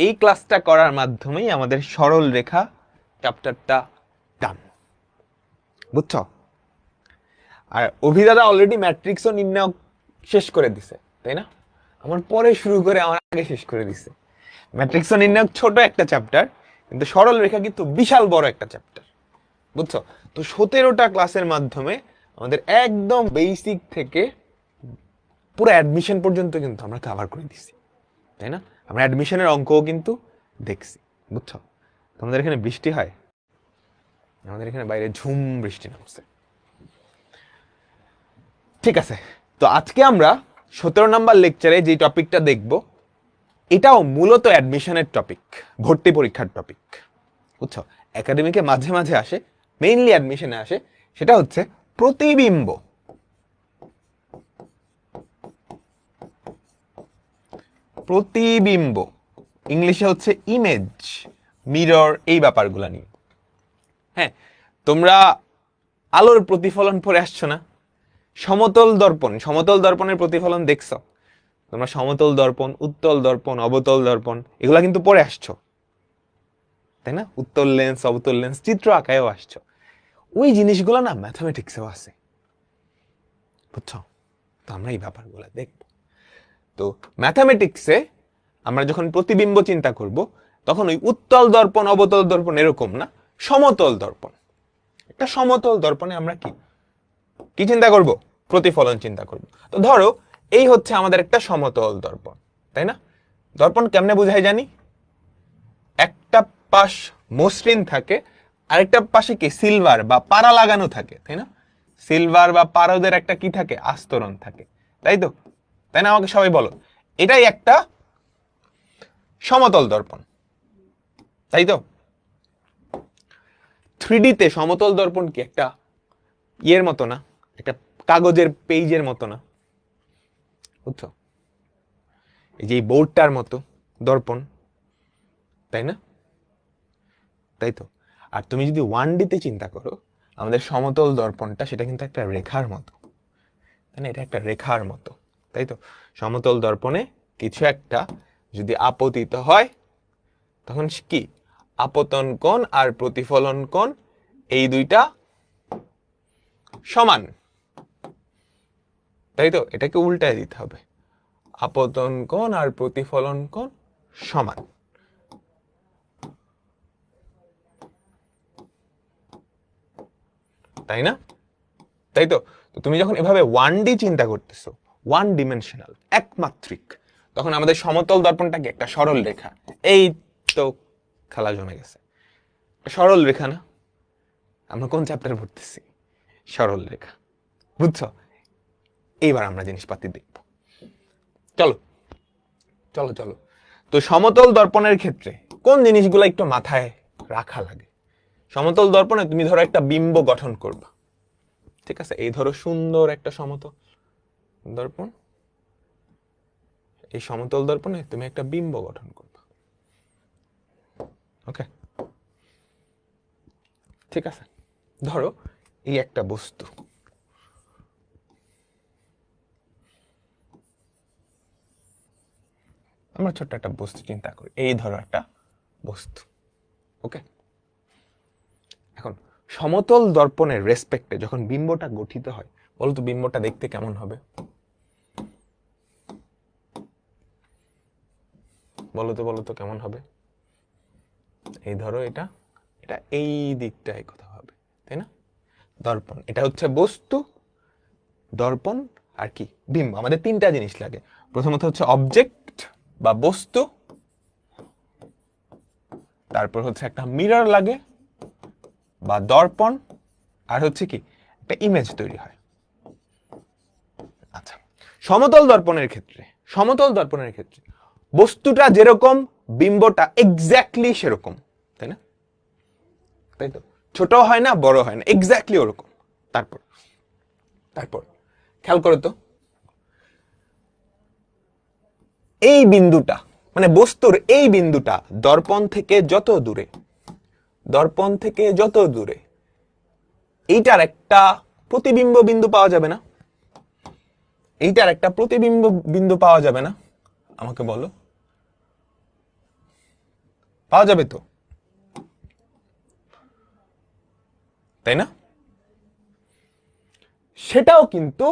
এই ক্লাসটা করার মাধ্যমেই আমাদের সরল রেখা চ্যাপ্টারটা ডান, বুঝছো? আর অভিদাদা অলরেডি ম্যাট্রিক্সও নির্ণয় শেষ করে দিছে, তাই না? আমার পরে শুরু করে আমার আগে শেষ করে দিছে। ম্যাট্রিক্সও নির্ণয় ছোট একটা চ্যাপ্টার, কিন্তু সরল রেখা কিন্তু বিশাল বড় একটা চ্যাপ্টার, বুঝছো? তো 17টা ক্লাসের মাধ্যমে আমাদের একদম বেসিক থেকে পুরো অ্যাডমিশন পর্যন্ত কিন্তু আমরা কভার করে দিছি, তাই না? আমরা অ্যাডমিশনের অঙ্কও কিন্তু দেখছি, বুঝছো? তোমাদের এখানে বৃষ্টি হয়, আমাদের এখানে বাইরে ঝুম বৃষ্টি নামছে। ঠিক আছে, তো আজকে আমরা 17 নাম্বার লেকচারে যে টপিকটা দেখব, এটাও মূলত অ্যাডমিশনের টপিক, ভর্তি পরীক্ষার টপিক, বুঝছো? একাডেমিকে মাঝে মাঝে আসে, মেইনলি অ্যাডমিশনে আসে, সেটা হচ্ছে প্রতিবিম্ব। প্রতিবিম্ব ইংলিশে হচ্ছে ইমেজ, মিরর, এই ব্যাপারগুলো নিয়ে। হ্যাঁ, তোমরা আলোর প্রতিফলন পড়ে আসছো না? সমতল দর্পণ, সমতল দর্পণের প্রতিফলন দেখছো তোমরা? সমতল দর্পণ, উত্তল দর্পণ, অবতল দর্পণ, এগুলা কিন্তু পড়ে আসছো, তাই না? উত্তল লেন্স, অবতল লেন্স, চিত্র আঁকায়ও আসছো। ওই জিনিসগুলো না ম্যাথামেটিক্সেও আছে, বুঝছো? তো আমরা এই ব্যাপারগুলো দেখব। তো ম্যাথামেটিক্সে আমরা যখন প্রতিবিম্ব চিন্তা করব, তখন ওই উত্তল দর্পণ, অবতল দর্পণ এরকম না, সমতল দর্পণ। একটা সমতল দর্পণে আমরা কি চিন্তা করব? প্রতিফলন চিন্তা করব। তো ধরো এই হচ্ছে আমাদের একটা সমতল দর্পণ, তাই না? দর্পণ কেমনে বোঝাই জানি? একটা পাশ মসৃণ থাকে, আরেকটা পাশে কি সিলভার বা পাড়া লাগানো থাকে, তাই না? সিলভার বা পারদের একটা কি থাকে? আস্তরণ থাকে, তাই তো? তাই না? আমাকে সবাই বলো, এটাই একটা সমতল দর্পণ, তাই তো? 3D তে সমতল দর্পণ কি একটা ইয়ের মতো না, একটা কাগজের পেজের মতো না, বুঝছো? এই যে বোর্ডটার মতো দর্পণ, তাই না? তাই তো। আর তুমি যদি 1D তে চিন্তা করো, আমাদের সমতল দর্পণটা সেটা কিন্তু একটা রেখার মতো, তাই না? এটা একটা রেখার মতো, তাই তো? সমতল দর্পণে কিছু একটা যদি আপতিত হয়, তখন কি আপতন কোণ আর প্রতিফলন কোণ এই দুইটা সমান, তাই তো? এটাকে উল্টায় দিতে হবে, আপতন কোণ আর প্রতিফলন কোণ সমান, তাই না? তাই তো। তো তুমি যখন এভাবে 1D চিন্তা করতেছো, 1 ডিমেনশনাল, একমাত্রিক, তখন আমাদের সমতল দর্পণটা কি একটা সরল রেখা। এই তো খেলা জমে গেছে, সরল রেখা না? আমরা কোন চ্যাপ্টারে পড়তেছি? সরল রেখা, বুঝছো? এইবার আমরা জিনিসপাতি দেখব, চলো চলো চলো। তো সমতল দর্পণের ক্ষেত্রে কোন জিনিসগুলো একটু মাথায় রাখা লাগে? সমতল দর্পণে তুমি ধরো একটা বিম্ব গঠন করবা, ঠিক আছে? এই ধরো সুন্দর একটা সমতল দর্পণ, এই সমতল দর্পণে তুমি একটা বিম্ব গঠন করবে, ওকে? ঠিক আছে, ধরো এই একটা বস্তু, আমরা ছোট্ট একটা বস্তু চিন্তা করি, এই ধরো একটা বস্তু, ওকে? এখন সমতল দর্পণের রেসপেক্টে যখন বিম্বটা গঠিত হয়, বলতো বিম্বটা দেখতে কেমন হবে? বলো তো কেমন হবে? এই ধরো এটা, এটা এই দিকটায় কথা হবে, তাই না? দর্পণ, এটা হচ্ছে বস্তু, দর্পণ আর কি বিম্ব। আমাদের তিনটা জিনিস লাগে। প্রথমত হচ্ছে অবজেক্ট বা বস্তু, তারপর হচ্ছে একটা মিরর লাগে বা দর্পণ, আর হচ্ছে কি একটা ইমেজ তৈরি হয়। আচ্ছা, সমতল দর্পণের ক্ষেত্রে, সমতল দর্পণের ক্ষেত্রে বস্তুটা যেরকম, বিম্বটা এক্স্যাক্টলি সেরকম, তাই না? তাই তো, ছোট হয় না, বড় হয় না, এক্স্যাক্টলি ওরকম। তারপর তারপর খেয়াল করো তো, এই বিন্দুটা মানে বস্তুর এই বিন্দুটা দর্পণ থেকে যত দূরে, দর্পণ থেকে যত দূরে, এইটার একটা প্রতিবিম্ব বিন্দু পাওয়া যাবে না? এইটার একটা প্রতিবিম্ব বিন্দু পাওয়া যাবে না? আমাকে বলো। পাওয়া যাবে তো, তাই না? সেটাও কিন্তু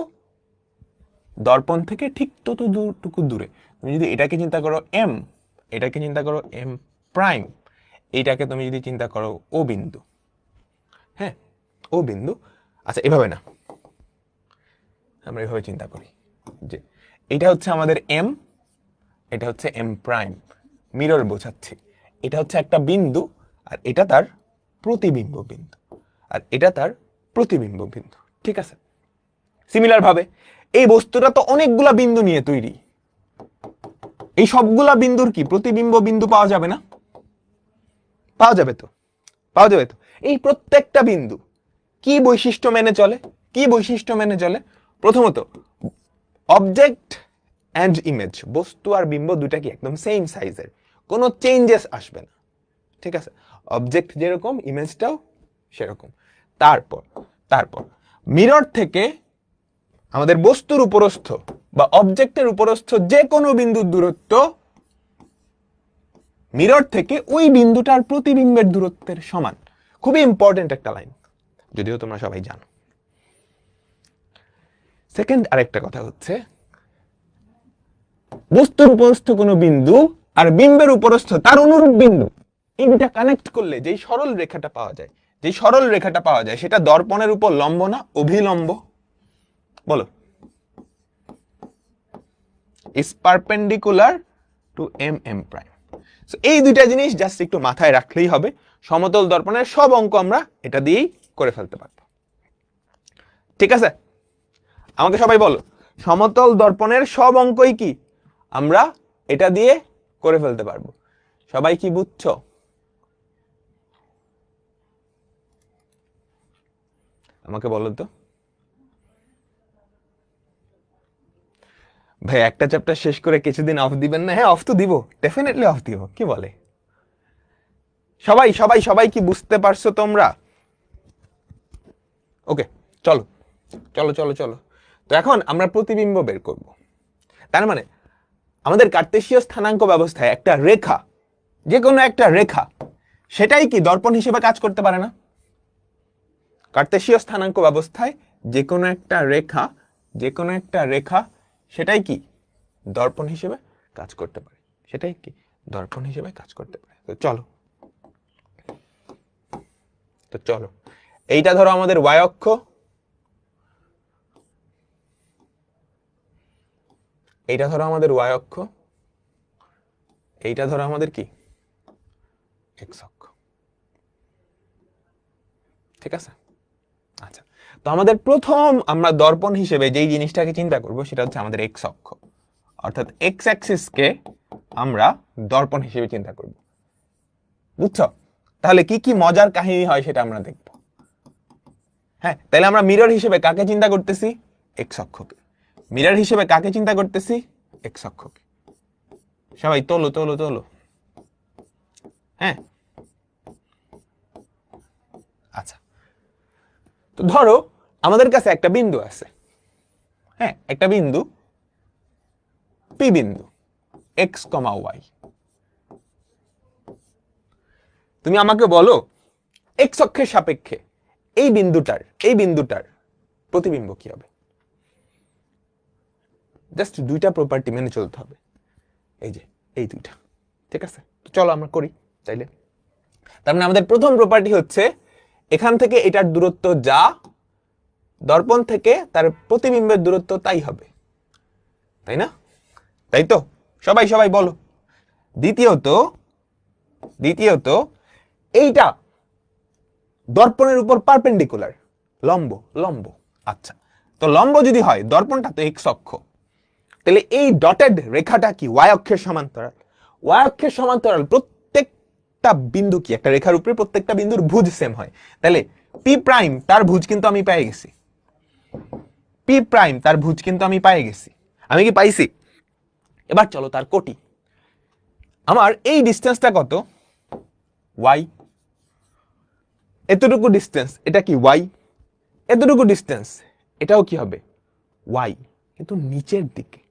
দর্পণ থেকে ঠিক ততটুকু দূরে। তুমি যদি এটাকে চিন্তা করো এম, এটাকে চিন্তা করো এম প্রাইম, এইটাকে তুমি যদি চিন্তা করো ও বিন্দু, হ্যাঁ ও বিন্দু। আচ্ছা এভাবে না, আমরা এভাবে চিন্তা করি যে এটা হচ্ছে আমাদের এম, এটা হচ্ছে এম প্রাইম, মিরর বোঝাচ্ছি। এটা হচ্ছে একটা বিন্দু আর এটা তার প্রতিবিম্ব বিন্দু, আর এটা তার প্রতিবিম্ব বিন্দু, ঠিক আছে? সিমিলার ভাবে এই বস্তুটা তো অনেকগুলা বিন্দু নিয়ে তৈরি, এই সবগুলা বিন্দুর কি প্রতিবিম্ব বিন্দু পাওয়া যাবে না? পাওয়া যাবে তো, পাওয়া যাবে তো। এই প্রত্যেকটা বিন্দু কি বৈশিষ্ট্য মেনে চলে? কি বৈশিষ্ট্য মেনে চলে? প্রথমত অবজেক্ট অ্যান্ড ইমেজ, বস্তু আর বিম্ব দুটা কি একদম সেম সাইজের, কোনো চেঞ্জেস আসবে না, ঠিক আছে? অবজেক্ট যেরকম ইমেজটাও সেরকম। তারপর তারপর মিরর থেকে আমাদের বস্তুর উপরস্থ বা অবজেক্টের উপরস্থ যে কোনো বিন্দুর দূরত্ব মিরর থেকে ওই বিন্দুটার প্রতিবিম্বের দূরত্বের সমান। খুবই ইম্পর্টেন্ট একটা লাইন, যদিও তোমরা সবাই জানো। সেকেন্ড আরেকটা কথা হচ্ছে বস্তুর উপরস্থ কোনো বিন্দু আর বিম্বের উপরস্থ তার অনুরূপ বিন্দু, এই দুটা কানেক্ট করলে যেই সরল রেখাটা পাওয়া যায়, যেই সরল রেখাটা পাওয়া যায় সেটা দর্পণের উপর লম্ব না অভিলম্ব? বলো। Is perpendicular to M M prime. এই দুইটা জিনিস জাস্ট একটু মাথায় রাখলেই হবে। সমতল দর্পণের সব অঙ্ক আমরা এটা দিয়েই করে ফেলতে পারবো, ঠিক আছে? আমাকে সবাই বলো, সমতল দর্পণের সব অঙ্কই কি আমরা এটা দিয়ে করে ফেলতে পারবো? সবাই কি বুঝছো? আমাকে বলো তো ভাই, একটা চ্যাপ্টার শেষ করে কিছুদিন অফ দিবেন না? হ্যাঁ অফ তো দিব, ডেফিনেটলি অফ দিব, কি বলে? সবাই সবাই সবাই কি বুঝতে পারছো তোমরা? ওকে, চলো চলো চলো চলো। তো এখন আমরা প্রতিবিম্ব বের করব। তার মানে আমাদের কার্তেশীয় স্থানাঙ্ক ব্যবস্থায় একটা রেখা, যে কোনো একটা রেখা, সেটাই কি দর্পণ হিসেবে কাজ করতে পারে না? কার্তেশীয় স্থানাঙ্ক ব্যবস্থায় যে কোনো একটা রেখা, যে কোনো একটা রেখা সেটাই কি দর্পণ হিসেবে কাজ করতে পারে, সেটাই কি দর্পণ হিসেবে কাজ করতে পারে। তো চলো, তো চলো, এইটা ধরো আমাদের ওয়াই অক্ষ, এইটা ধরো আমাদের ওয়াই অক্ষ, এইটা ধরো আমাদের কি এক্স অক্ষ, ঠিক আছে? আচ্ছা, তো আমাদের প্রথম আমরা দর্পণ হিসেবে যেই জিনিসটাকে চিন্তা করব সেটা হচ্ছে আমাদের এক্স অক্ষ, অর্থাৎ এক্স অ্যাক্সিসকে আমরা দর্পণ হিসেবে চিন্তা করব। বুঝছো? তাহলে কি কি মজার কাহিনী হয় সেটা আমরা দেখব। হ্যাঁ, তাহলে আমরা মিরর হিসেবে কাকে চিন্তা করতেছি? এক্স অক্ষকে। মিরর হিসেবে কাকে চিন্তা করতেছি? এক্স অক্ষকে। সবাই তোলো তোলো তোলো। হ্যাঁ, আচ্ছা, তো ধরো আমাদের কাছে একটা বিন্দু আছে, হ্যাঁ একটা বিন্দু পি বিন্দু, এক্স কমা ওয়াই। তুমি আমাকে বলো এক্স অক্ষের সাপেক্ষে এই বিন্দুটার প্রতিবিম্ব কি হবে? জাস্ট দুইটা প্রপার্টি মেনে চলতে হবে, এই যে এই দুইটা, ঠিক আছে? তো চলো আমরা করি চাইলে। তার মানে আমাদের প্রথম প্রপার্টি হচ্ছে এখান থেকে এটার দূরত্ব যা, দর্পণ থেকে তার প্রতিবিম্বের দূরত্ব তাই হবে, তাই না? তাই তো, সবাই সবাই বলো। দ্বিতীয়ত, দ্বিতীয়ত এইটা দর্পণের উপর পারপেন্ডিকুলার, লম্ব, লম্ব। আচ্ছা, তো লম্ব যদি হয়, দর্পণটা তো এক্স অক্ষ, তাহলে এই ডটেড রেখাটা কি ওয়াই অক্ষের সমান্তরাল। ওয়াই অক্ষের সমান্তরাল প্রত্যেকটা বিন্দু কি একটা রেখার উপরে প্রত্যেকটা বিন্দুর ভুজ সেম হয়, তাহলে পি প্রাইম তার ভুজ কিন্তু আমি পেয়ে গেছি, পি প্রাইম তার ভুজ কিন্তু আমি পেয়ে গেছি। আমি কি পাইছি? এবার চলো তার কোটি। আমার এই ডিস্টেন্সটা কত? ওয়াই। এতটুকু ডিস্টেন্স এটা কি ওয়াই, এতটুকু ডিস্টেন্স এটাও কি হবে ওয়াই, কিন্তু নিচের দিকে,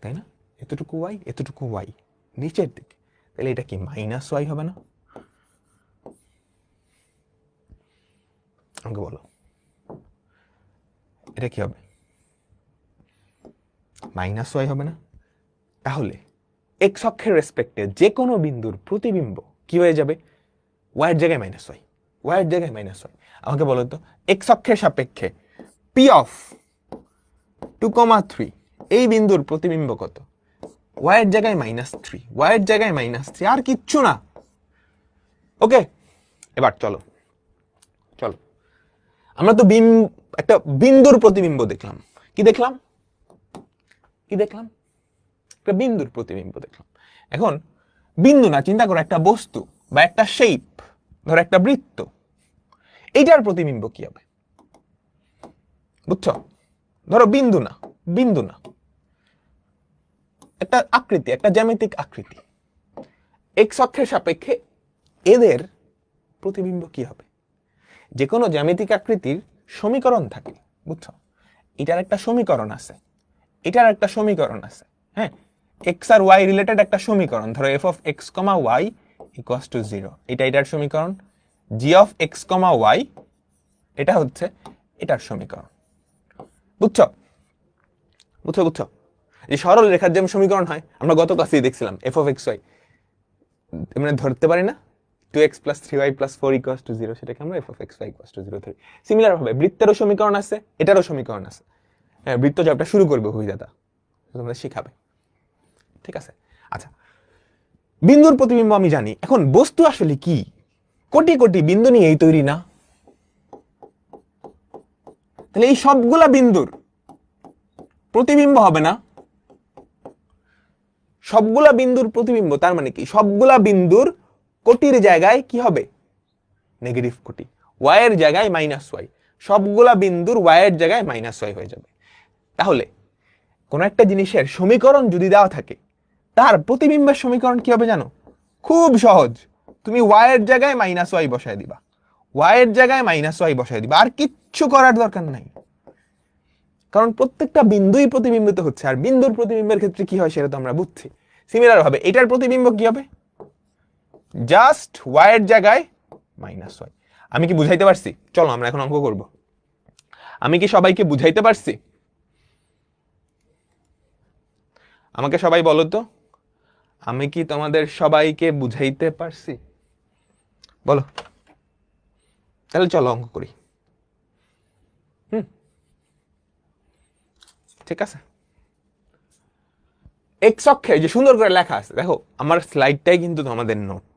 তাই না? এতটুকু ওয়াই, এতটুকু ওয়াই, নিচের দিকে। তাহলে এটা কি মাইনাস ওয়াই হবে না? আমাকে বলো এটা কি হবে? মাইনাস ওয়াই হবে না? তাহলে এক্স অক্ষের রেসপেক্টে যে কোনো বিন্দুর প্রতিবিম্ব কি হয়ে যাবে? ওয়াইয়ের জায়গায় মাইনাস ওয়াই, ওয়াইয়ের জায়গায় মাইনাস ওয়াই। আমাকে বলো তো এক্স অক্ষের সাপেক্ষে পি অফ 2,3 এই বিন্দুর প্রতিবিম্ব কত? ওয়াইয়ের জায়গায় -3, ওয়াইয়ের জায়গায় -3, আর কিচ্ছু না। ওকে, এবার চলো চলো আমরা তো একটা বিন্দুর প্রতিবিম্ব দেখলাম। কি দেখলাম? কি দেখলাম? একটা বিন্দুর প্রতিবিম্ব দেখলাম। এখন বিন্দু না, চিন্তা করো একটা বস্তু বা একটা শেপ, ধরো একটা বৃত্ত, এইটার প্রতিবিম্ব কি হবে? বুঝছো? ধরো বিন্দু না, বিন্দু না, একটা আকৃতি, একটা জ্যামিতিক আকৃতি, এক্স অক্ষের সাপেক্ষে এদের প্রতিবিম্ব কি হবে? যে কোনো জ্যামিতিক আকৃতির সমীকরণ থাকে, বুঝছো? এটার একটা সমীকরণ আছে, এটার একটা সমীকরণ আছে, হ্যাঁ, এক্স আর ওয়াই রিলেটেড একটা সমীকরণ, ধরো F of X comma Y equals to 0, এটা এটার সমীকরণ। G of X comma Y এটা হচ্ছে এটার সমীকরণ। বুঝছো? বুঝছো? বুঝছো? এই সরল রেখার যে সমীকরণ হয়, আমরা গত ক্লাসেই দেখছিলাম এফ অফ এক্স ওয়াই, মানে ধরতে পারি না 2x + 3y + 4 = 0, সেটাকে আমরা f of x y = 0 ধরি। সিমিলার ভাবে বৃত্তেরও সমীকরণ আছে, এটারও সমীকরণ আছে। হ্যাঁ, বৃত্ত চ্যাপ্টার শুরু করবে অভিদাতা, তোমরা শিখাবে, ঠিক আছে? আচ্ছা, বিন্দুর প্রতিবিম্ব আমি জানি। এখন বস্তু আসলে কি? কোটি কোটি বিন্দু নিয়েই তৈরি না? তাহলে এই সবগুলা বিন্দুর প্রতিবিম্ব হবে না? সবগুলা বিন্দুর প্রতিবিম্ব তার মানে কি? সবগুলা বিন্দুর কোটির জায়গায় কি হবে? নেগেটিভ কোটি, ওয়াই এর জায়গায় -y, সবগুলা বিন্দুর ওয়াই এর জায়গায় -y হয়ে যাবে। তাহলে কোন একটা জিনিসের সমীকরণ যদি দেওয়া থাকে, তার প্রতিবিম্বের সমীকরণ কি হবে জানো? খুব সহজ, তুমি ওয়াই এর জায়গায় -y বসায় দিবা, ওয়াই এর জায়গায় -y বসায় দিবা, আর কিচ্ছু করার দরকার নাই। কারণ প্রত্যেকটা বিন্দুই প্রতিবিম্বিত হচ্ছে, আর বিন্দুর প্রতিবিম্বের ক্ষেত্রে কি হয় সেটা তো আমরা বুঝছি। সিমিলার ভাবে এটার প্রতিবিম্ব কি হবে? জাস্ট ওয়াই এর জায়গায় -y। আমি কি বুঝাইতে পারছি? চলো আমরা এখন অঙ্ক করব। আমি কি সবাইকে বুঝাইতে পারছি? আমাকে সবাই বলো তো, আমি কি তোমাদের সবাইকে বুঝাইতে পারছি? বলো, তাহলে চলো অঙ্ক করি। ঠিক আছে, এক্স অক্ষে যে সুন্দর করে লেখা আছে, দেখো আমার স্লাইডটাই কিন্তু তোমাদের নোট।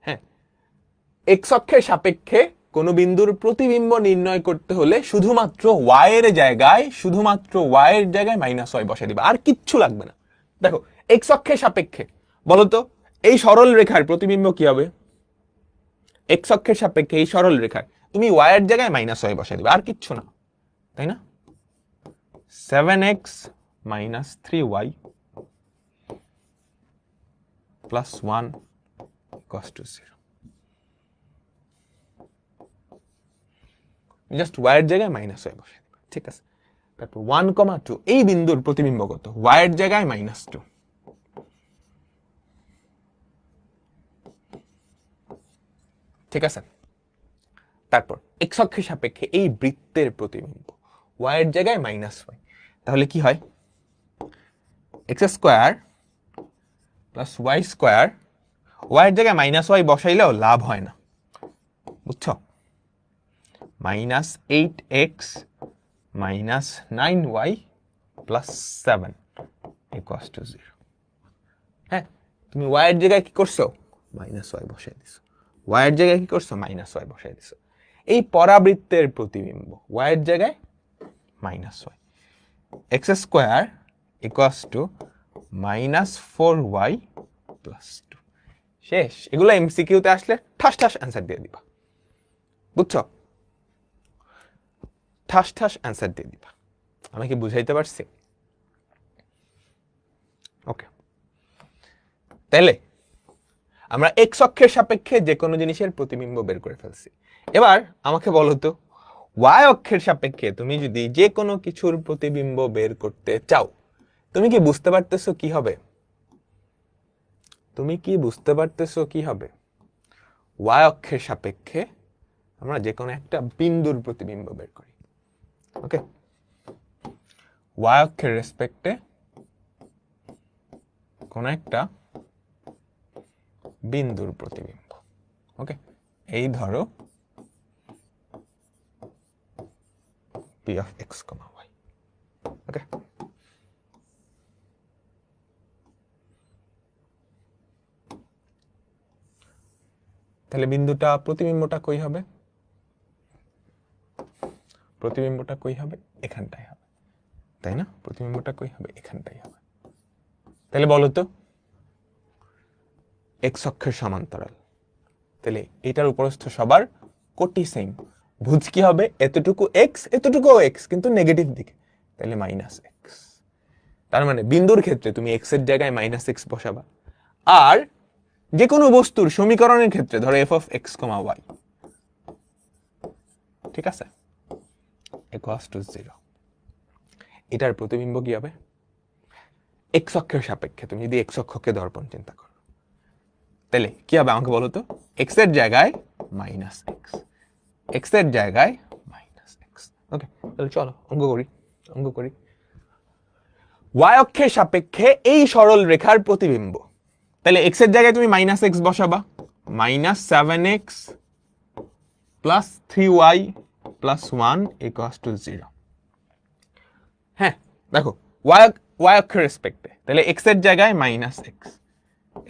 হ্যাঁ, এক্স অক্ষের সাপেক্ষে কোন বিন্দুর প্রতিবিম্ব নির্ণয় করতে হলে শুধুমাত্র ওয়াই এর জায়গায়, শুধুমাত্র ওয়াই এর জায়গায় -y বসাই দিবা, আর কিচ্ছু লাগবে না। দেখো এক্স অক্ষের সাপেক্ষে বলতো এই সরল রেখার প্রতিবিম্ব কি হবে? এক্স অক্ষের সাপেক্ষে এই সরল রেখার তুমি ওয়াই এর জায়গায় -y বসাই দিবা, আর কিচ্ছু না, তাই না? 7x - 3y + 1 = 0। জাস্ট ওয়াই এর জায়গায় -y বসাই দিবা, ঠিক আছে? তারপর 1,2 এই বিন্দুর প্রতিবিম্ব কত? ওয়াই এর জায়গায় -2, ঠিক আছে? তারপর এক্স অক্ষের সাপেক্ষে এই বৃত্তের প্রতিবিম্ব ওয়াই এর জায়গায় -y, তাহলে কি হয়? x² + y², ওয়াই এর জায়গায় -y বসাইলেও লাভ হয় না, বুঝছো? -8x - 9y + 7 = 0। হ্যাঁ, তুমি ওয়াই এর জায়গায় কি করছো? -y বসাই দিছো। ওয়াই এর জায়গায় কি করছো? -y বসাই দিছো। এই পরাবৃত্তের প্রতিবিম্ব ওয়াই এর জায়গায় -y, x² = -4y + 2। শেষ। এগুলো এমসিকিউতে আসলে ঠাস ঠাস অ্যান্সার দিয়ে দিবা, বুঝছো? ঠাস ঠাস অ্যান্সার দিয়ে দিবা। আমি কি বুঝাইতে পারছি? ওকে, তাহলে আমরা এক্স অক্ষের সাপেক্ষে যে কোনো জিনিসের প্রতিবিম্ব বের করে ফেলছি। এবার আমাকে বলো তো, ওয়াই অক্ষের সাপেক্ষে তুমি যদি যে কোনো কিছুর প্রতিবিম্ব বের করতে চাও, তুমি কি বুঝতে পারতেছো কি হবে? তুমি কি বুঝতে পারতেছো কি হবে? ওয়াই অক্ষের সাপেক্ষে আমরা যে কোনো একটা বিন্দুর প্রতিবিম্ব বের করি। ওকে, ওয়াই অক্ষের রেসপেক্টে কোন একটা বিন্দুর প্রতিবিম্ব। ওকে, এই ধরো P of X comma Y. Okay, তাহলে বিন্দুটা প্রতিবিম্বটা কই হবে? প্রতিবিম্বটা কই হবে? এখানটাই হবে, তাই না? প্রতিবিম্বটা কই হবে? এখানটাই হবে। তাহলে বলো তো, এক্স অক্ষের সমান্তরাল, তাহলে এটার উপরস্থ সবার কোটি সেম। ভুজ কি হবে? এতটুকু এক্স, এতটুকু এক্স, কিন্তু নেগেটিভ দিকে, তাহলে মাইনাস এক্স। তার মানে বিন্দুর ক্ষেত্রে তুমি এক্স এর জায়গায় মাইনাস এক্স বসাবা, আর যে কোনো বস্তুর সমীকরণের ক্ষেত্রে ধরো F of X comma Y, ঠিক আছে, ইকুয়ালস টু 0। এটার প্রতিবিম্ব কি হবে? এক্স অক্ষের সাপেক্ষে তুমি যদি এক্স অক্ষকে দর্পণ চিন্তা করো, তাহলে কি হবে আমাকে বলো তো? এক্স এর জায়গায় মাইনাস এক্স, এক্স এর জায়গায় মাইনাস এক্স। ওকে, তাহলে চলো অঙ্ক করি। ওয়াই অক্ষের সাপেক্ষে এই সরল রেখার প্রতিবিম্ব, তাহলে এক্স এর জায়গায় তুমি মাইনাস এক্স বসাবা, minus 7x plus 3y plus 1 equals to 0। হ্যাঁ, দেখো ওয়াই অক্ষের রেসপেক্টে, তাহলে এক্স এর জায়গায় মাইনাস এক্স,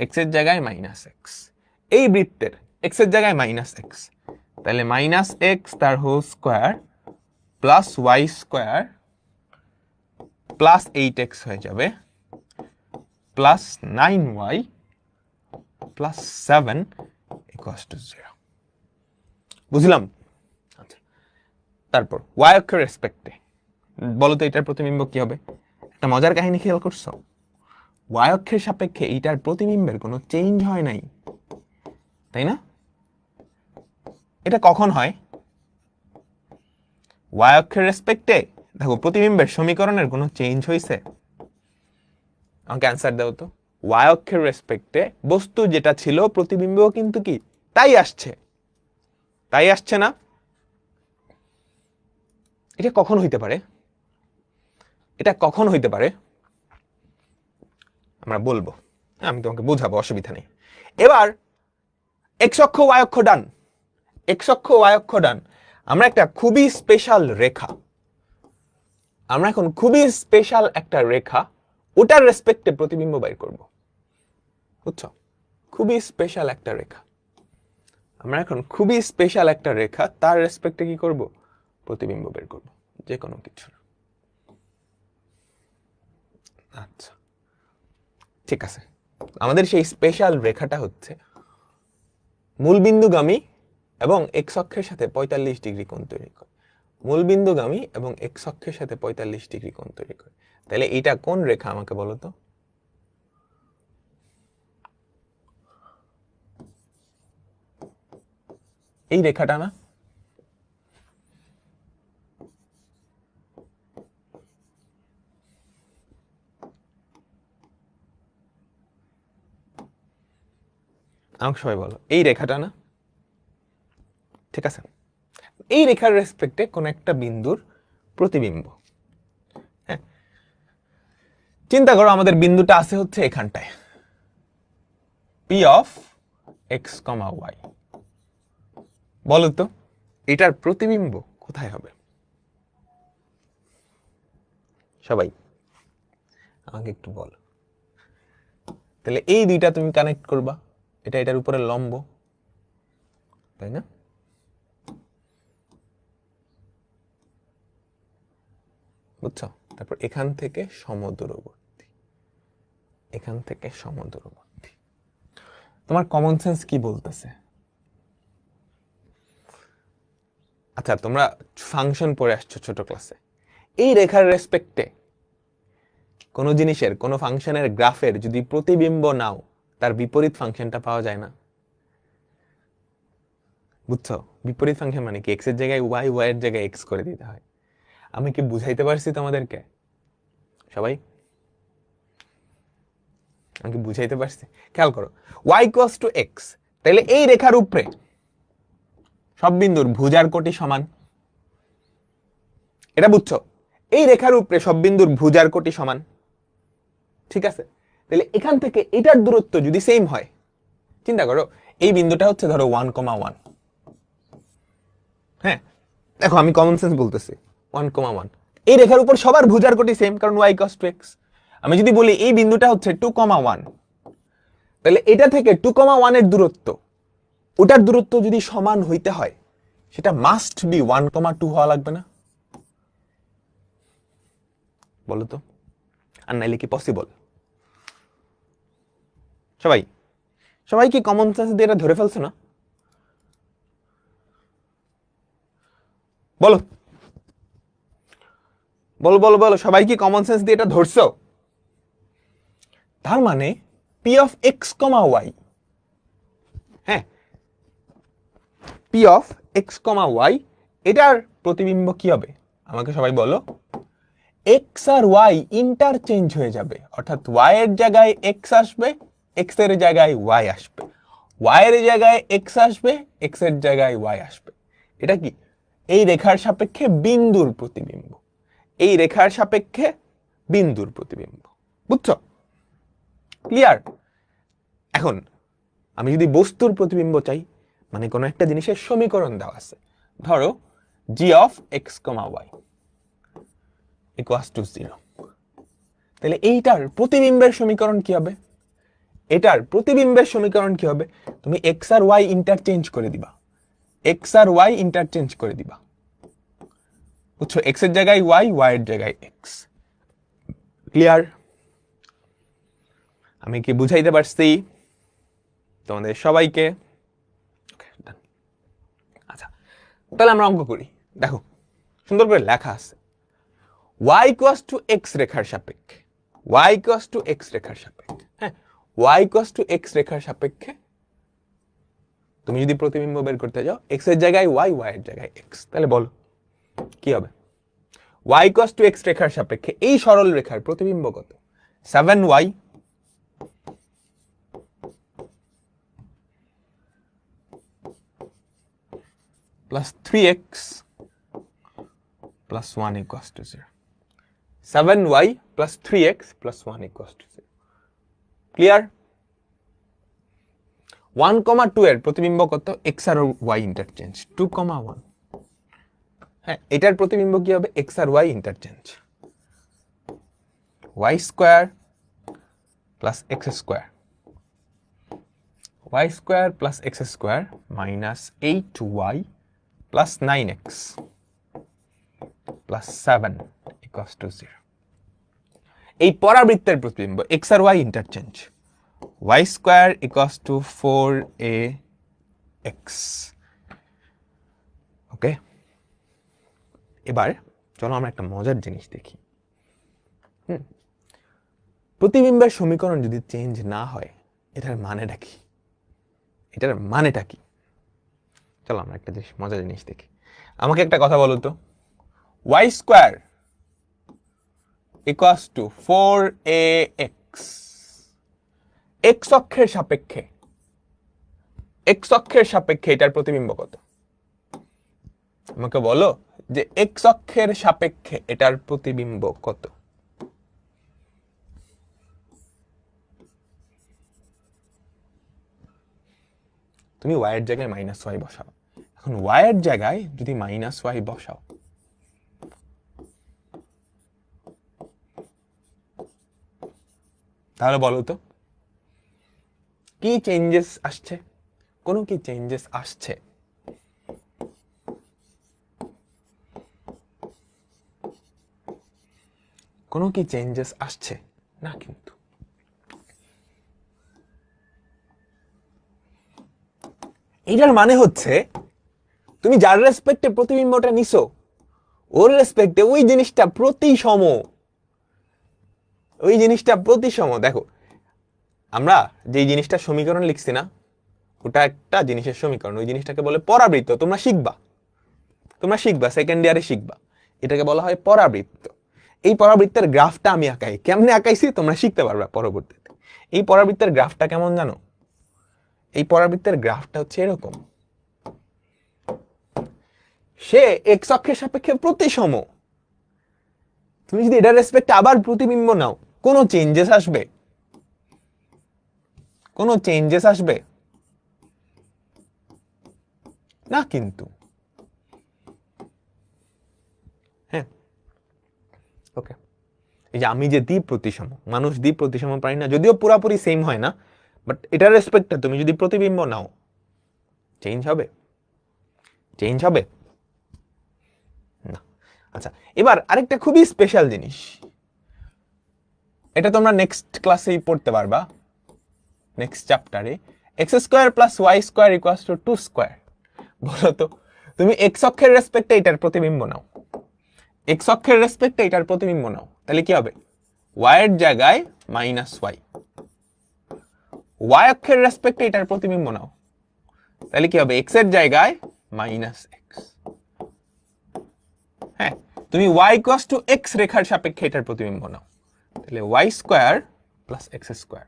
এক্স এর জায়গায় মাইনাস এক্স, এই বৃত্তের এক্স এর জায়গায় মাইনাস এক্স, তাহলে মাইনাস এক্স তার whole square plus Y square plus 8x হয়ে যাবে, plus 9y plus 7 equals to 0। বুঝলাম? আচ্ছা, তারপর ওয়াই অক্ষের রেসপেক্টে বলো তো এটার প্রতিবিম্ব কি হবে? একটা মজার কাহিনী খেয়াল করছো? ওয়াই অক্ষের সাপেক্ষে এইটার প্রতিবিম্বের কোনো চেঞ্জ হয় নাই, তাই না? এটা কখন হয়? ওয়াই অক্ষের রেসপেক্টে দেখো প্রতিবিম্বের সমীকরণের কোনো চেঞ্জ হয়েছে? আমাকে অ্যান্সার দাও তো। ওয়াই অক্ষের রেসপেক্টে বস্তু যেটা ছিল প্রতিবিম্ব কিন্তু কি তাই আসছে না? এটা কখন হইতে পারে? আমরা বলবো, আমি তোমাকে বোঝাবো, অসুবিধা নেই। এবার এক্স অক্ষ ওয়াই অক্ষ ডান, এক্স অক্ষ ওয়াই অক্ষ ডান, আমরা একটা খুবই স্পেশাল রেখা, আমরা এখন খুবই স্পেশাল একটা রেখা, ওটার রেসপেক্টে প্রতিবিম্ব বের করব। বুঝছো? খুবই স্পেশাল একটা রেখা, আমরা এখন খুবই স্পেশাল একটা রেখা, তার রেসপেক্টে কি করব? প্রতিবিম্ব বের করব, যে কোনো কিছু। আচ্ছা, ঠিক আছে, আমাদের সেই স্পেশাল রেখাটা হচ্ছে মূলবিন্দুগামী এবং এক্স অক্ষের সাথে 45 ডিগ্রি কোণ তৈরি করে। মূলবিন্দুগামী এবং এক্স অক্ষের সাথে 45 ডিগ্রি কোণ তৈরি করে। তাহলে এটা কোন রেখা আমাকে বলো তো? এই রেখাটা না? আমাকে সবাই বলো, এই রেখাটা না? ঠিক আছে, এই রেখার রেসপেক্টে কোন একটা বিন্দুর প্রতিবিম্ব। হ্যাঁ, চিন্তা করো আমাদের বিন্দুটা আছে হচ্ছে এখানটায়, P of X comma Y. বলো তো এটার প্রতিবিম্ব কোথায় হবে? সবাই আমাকে একটু বলো। তাহলে এই দুইটা তুমি কানেক্ট করবা, এটা এটার উপরে লম্ব, তাই না? বুঝছো? তারপর এখান থেকে সমদূরবর্তী, এখান থেকে সমদূরবর্তী। তোমার কমন সেন্স কি বলতেছে? আচ্ছা, তোমরা ফাংশন পড়ে আসছো ছোট ক্লাসে, এই রেখার রেসপেক্টে কোনো জিনিসের, কোনো ফাংশনের গ্রাফের যদি প্রতিবিম্ব নাও, তার বিপরীত ফাংশনটা পাওয়া যায় না? বুঝছো? বিপরীত ফাংশন মানে কি? এক্স এর জায়গায় ওয়াই, ওয়াই এর জায়গায় এক্স করে দিতে হয়। আমি কি বুঝাইতে পারছি তোমাদেরকে? সবাই আমাকে বুঝাইতে পারছি? খেয়াল করো, y ইকুয়ালস টু এক্স, তাহলে এই রেখার উপরে সব বিন্দুর ভুজার কোটি সমান, এটা বুঝছো? এই রেখার উপরে সব বিন্দুর ভুজার কোটি সমান, ঠিক আছে? তাহলে এখান থেকে এটার দূরত্ব যদি সেম হয়, চিন্তা করো এই বিন্দুটা হচ্ছে ধরো 1,1, হ্যাঁ দেখো আমি কমন সেন্স বলতেছি, 1,1, এই রেখার উপর সবার ভুজার কোটি সেম, কারণ y ইকুয়ালস টু এক্স। আমি যদি বলি এই বিন্দুটা হচ্ছে 2,1, তাহলে এটা থেকে 2,1 এর দূরত্ব, ওটার দূরত্ব যদি সমান হইতে হয়, সেটা মাস্ট বি 1,2 হওয়া লাগবে না? বলো তো, আর নাইলে কি পসিবল? সবাই সবাই কি কমন সেন্স দিয়ে এটা ধরে ফেলছো না? বলো বলো বলো বলো, সবাই কি কমন সেন্স দিয়ে এটা ধরছো? তার মানে P of X comma Y, হ্যাঁ P of X comma Y, এটার প্রতিবিম্ব কি হবে আমাকে সবাই বলো? এক্স আর ওয়াই ইন্টারচেঞ্জ হয়ে যাবে, অর্থাৎ ওয়াই এর জায়গায় এক্স আসবে, এক্স এর জায়গায় ওয়াই আসবে, ওয়াই এর জায়গায় এক্স আসবে, এক্স এর জায়গায় ওয়াই আসবে। এটা কি? এই রেখার সাপেক্ষে বিন্দুর প্রতিবিম্ব, এই রেখার সাপেক্ষে বিন্দুর প্রতিবিম্ব, বুঝছো? ক্লিয়ার? এখন আমি যদি বস্তুর প্রতিবিম্ব চাই, মানে কোনো একটা জিনিসের সমীকরণ দেওয়া আছে, ধরো G of X comma Y equals to 0, তাহলে এইটার প্রতিবিম্বের সমীকরণ কি হবে? এটার প্রতিবিম্বের সমীকরণ কি হবে? তুমি এক্স আর ওয়াই ইন্টারচেঞ্জ করে দিবা, এক্স আর ওয়াই ইন্টারচেঞ্জ করে দিবা, বুঝছো? এক্স এর জায়গায় ওয়াই, ওয়াই এর জায়গায় এক্স। ক্লিয়ার? আমি কি বুঝাইতে পারছি তোমাদের সবাইকে? আচ্ছা, তাহলে আমরা অঙ্ক করি। দেখো সুন্দর করে লেখা আছে, y ইকুয়ালস টু এক্স রেখার সাপেক্ষে, y ইকুয়ালস টু এক্স রেখার সাপেক্ষে, হ্যাঁ y ইকুয়ালস টু এক্স রেখার সাপেক্ষে তুমি যদি প্রতিবিম্ব বের করতে যাও, এক্স এর জায়গায় ওয়াই, ওয়াই এর জায়গায় এক্স, তাহলে বলো কি হবে? y ইকুয়ালস টু এক্স রেখার সাপেক্ষে এই সরল রেখার প্রতিবিম্ব কত? 7y plus 3x plus 1 equals to 0, 7y plus 3x plus 1 equals to 0। Clear? 1,2 এর প্রতিবিম্ব কত? x আর y ইন্টারচেঞ্জ, 2,1, হ্যাঁ এটার প্রতিবিম্ব কি হবে? x আর y interchange, y square plus x square, y square plus x square minus 8y plus 9x plus 7 equals to 0। এই পরাবৃত্তের প্রতিবিম্ব x আর y interchange, y square equals to 4ax। Okay, এবার চলো আমরা একটা মজার জিনিস দেখি। প্রতিবিম্বের সমীকরণ যদি চেঞ্জ না হয়, এটার মানেটা কি? এটার মানেটা কি? চলো আমরা একটা মজার জিনিস দেখি। আমাকে একটা কথা বলো তো, y square equals to 4ax, x অক্ষের সাপেক্ষে, x অক্ষের সাপেক্ষে এটার প্রতিবিম্ব কত? আমাকে বলো যে x অক্ষের সাপেক্ষে এটার প্রতিবিম্ব কত? তুমি y এর জায়গায় মাইনাস ওয়াই বসাও। এখন y এর জায়গায় যদি মাইনাস ওয়াই বসাও, তাহলে বলো তো কি চেঞ্জেস আসছে? কোনো কি চেঞ্জেস আসছে? কোনো কি চেঞ্জেস আসছে না? কিন্তু এটার মানে হচ্ছে তুমি যার রেসপেক্টে প্রতিবিম্বটা নিছো, ওর রেসপেক্টে ওই জিনিসটা প্রতিসম, ওই জিনিসটা প্রতিসম। দেখো আমরা যে জিনিসটা সমীকরণ লিখছি না, ওটা একটা জিনিসের সমীকরণ, ওই জিনিসটাকে বলে পরাবৃত্ত। তোমরা শিখবা, তোমরা শিখবা, সেকেন্ড ইয়ারে শিখবা, এটাকে বলা হয় পরাবৃত্ত। এই পরাবৃত্তের গ্রাফটা আমি আঁকাই, কেমনে আঁকাইছি তোমরা শিখতে পারবা পরবর্তীতে। এই পরাবৃত্তের গ্রাফটা কেমন জানো? এই পরাবৃত্তের গ্রাফটা হচ্ছে এরকম, সে এক্স অক্ষের সাপেক্ষে প্রতিসম। তুমি যদি এটার রেসপেক্টে আবার প্রতিবিম্ব নাও, কোনো চেঞ্জেস আসবে? কোনো চেঞ্জেস আসবে না কিন্তু। হ্যাঁ, ওকে। এই যে আমি যে দ্বি প্রতিসম, মানুষ দ্বি প্রতিসম প্রাণী না, যদিও পুরাপুরি সেম হয় না, বাট এটার রেসপেক্টে তুমি যদি প্রতিবিম্ব নাও, চেঞ্জ হবে? চেঞ্জ হবে না। আচ্ছা, এবার আরেকটা খুবই স্পেশাল জিনিস, এটা তোমরা নেক্সট ক্লাসেই পড়তে পারবা, নেক্সট চ্যাপ্টারে। X square plus Y square equals to 2 square. বলো তো, তুমি এক্স অক্ষের রেসপেক্টে এটার প্রতিবিম্ব নাও, এক্স অক্ষের রেসপেক্টে এটার প্রতিবিম্ব নাও, তাহলে কি হবে? ওয়াই এর জায়গায় মাইনাস ওয়াই। ওয়াই অক্ষের রেসপেক্টে এটার প্রতিবিম্ব নাও, তাহলে কি হবে? এক্স এর জায়গায় মাইনাস এক্স। হ্যাঁ, তুমি ওয়াই ইকুয়ালস টু এক্স রেখার সাপেক্ষে এটার প্রতিবিম্ব নাও, তাহলে Y square plus X square.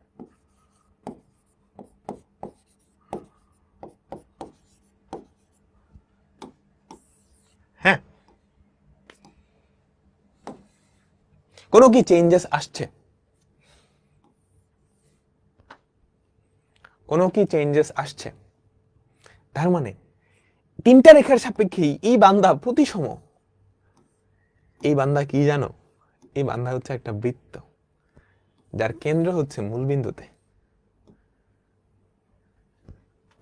হ্যাঁ, কোনো কি চেঞ্জেস আসছে? কোনো কি চেঞ্জেস আসছে? তার মানে তিনটা রেখার সাপেক্ষেই এই বান্দা প্রতিসম। এই বান্দা কি জানো? এই বান্দা হচ্ছে একটা বৃত্ত, যার কেন্দ্র হচ্ছে মূল বিন্দুতে।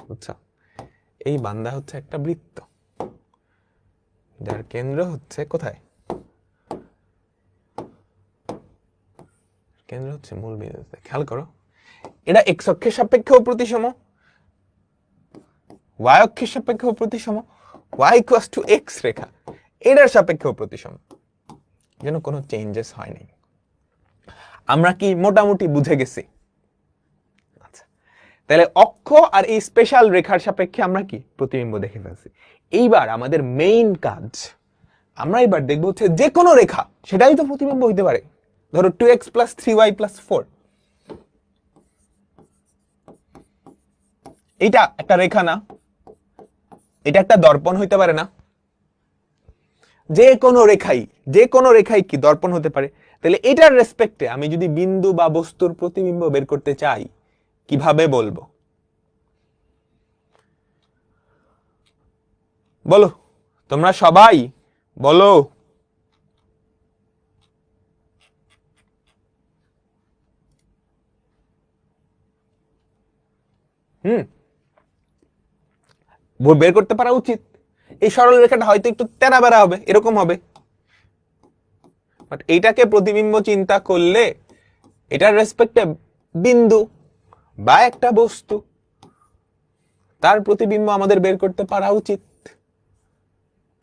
বুঝছো? এই বান্দা হচ্ছে একটা বৃত্ত, যার কেন্দ্র হচ্ছে কোথায়? কেন্দ্র হচ্ছে মূল বিন্দুতে। খেয়াল করো, এটা এক্স অক্ষের সাপেক্ষেও প্রতিসম, ওয়াই অক্ষের সাপেক্ষেও প্রতিসম, ওয়াই ইকুয়ালস টু এক্স রেখা এটার সাপেক্ষেও প্রতিসম, যেন কোনো চেঞ্জেস হয়নি। আমরা কি মোটামুটি বুঝে গেছি? আচ্ছা, তাহলে অক্ষ আর এই স্পেশাল রেখার সাপেক্ষে আমরা কি প্রতিবিম্ব দেখে ফেলছি। এইবার আমাদের মেইন কাজ, আমরা এবার দেখবো হচ্ছে যে কোনো রেখা, সেটাই তো প্রতিবিম্ব হইতে পারে। ধরো 2x প্লাস 3y প্লাস 4, এটা একটা রেখা না? এটা একটা দর্পণ হইতে পারে না? যে কোনো রেখাই কি দর্পণ হতে পারে? তাহলে এটার রেসপেক্টে আমি যদি বিন্দু বা বস্তুর প্রতিবিম্ব বের করতে চাই, কিভাবে বলবো? বলো, তোমরা সবাই বলো। বের করতে পারা উচিত। এই সরল রেখাটা হয়তো একটু তেরা বেড়া হবে, এরকম হবে, বাট এইটাকে প্রতিবিম্ব চিন্তা করলে এটার রেসপেক্টে বিন্দু বা একটা বস্তু, তার প্রতিবিম্ব আমাদের বের করতে পারা উচিত।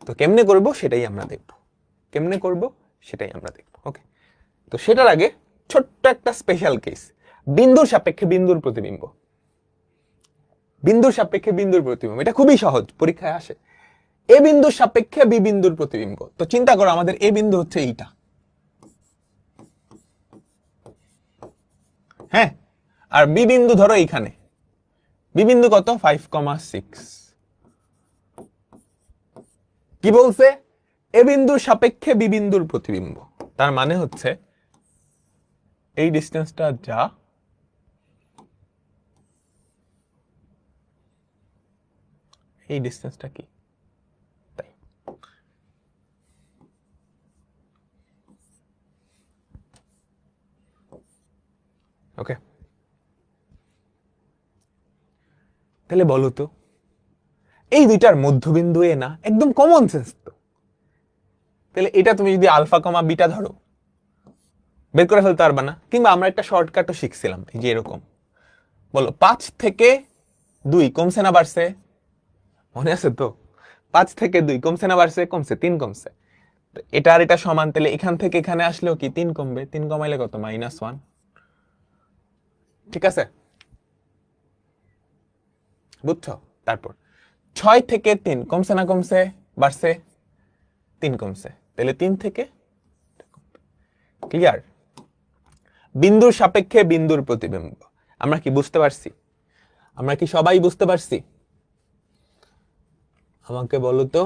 তো কেমনে করব সেটাই আমরা দেখব, কেমনে করব সেটাই আমরা দেখব। ওকে, তো সেটার আগে ছোট্ট একটা স্পেশাল কেস, বিন্দুর সাপেক্ষে বিন্দুর প্রতিবিম্ব। বিন্দুর সাপেক্ষে বিন্দুর প্রতিবিম্ব, এটা খুবই সহজ, পরীক্ষায় আসে। এ বিন্দুর সাপেক্ষে বি বিন্দুর প্রতিবিম্ব। তো চিন্তা করো, আমাদের এ বিন্দু হচ্ছে এইটা, হ্যাঁ, আর বি বিন্দু ধরো এইখানে, বি বিন্দু কত? 5,6। কি বলছে? এ বিন্দুর সাপেক্ষে বি বিন্দুর প্রতিবিম্ব। তার মানে হচ্ছে এই ডিস্টেন্সটা যা, এই ডিস্টেন্সটা কি তাই। ওকে, তাহলে বলো তো, এই দুইটার মধ্যবিন্দু এ না? একদম কমন সেন্স তো। তাহলে এটা তুমি যদি আলফা কমা বিটা ধরো, বের করে ফেলতে পারবা না? কিংবা আমরা একটা শর্টকাটও শিখছিলাম, এই যে এরকম। বলো, 5 থেকে 2 কমছে না বাড়ছে? মনে আছে তো? 5 থেকে 2 কমছে না বাড়ছে? কমছে, 3 কমছে। এটা আর এটা সমান, তাহলে এখান থেকে এখানে আসলেও কি 3 কমবে? 3 কমাইলে কত? -1। ঠিক আছে, বুঝছো? তারপর 6 থেকে 3 কমছে না কমছে? বাড়ছে? 3 কমছে, তাহলে 3 থেকে, ক্লিয়ার? বিন্দুর সাপেক্ষে বিন্দুর প্রতিবিম্ব। আমরা কি বুঝতে পারছি? আমরা কি সবাই বুঝতে পারছি? আমাকে বলো তো,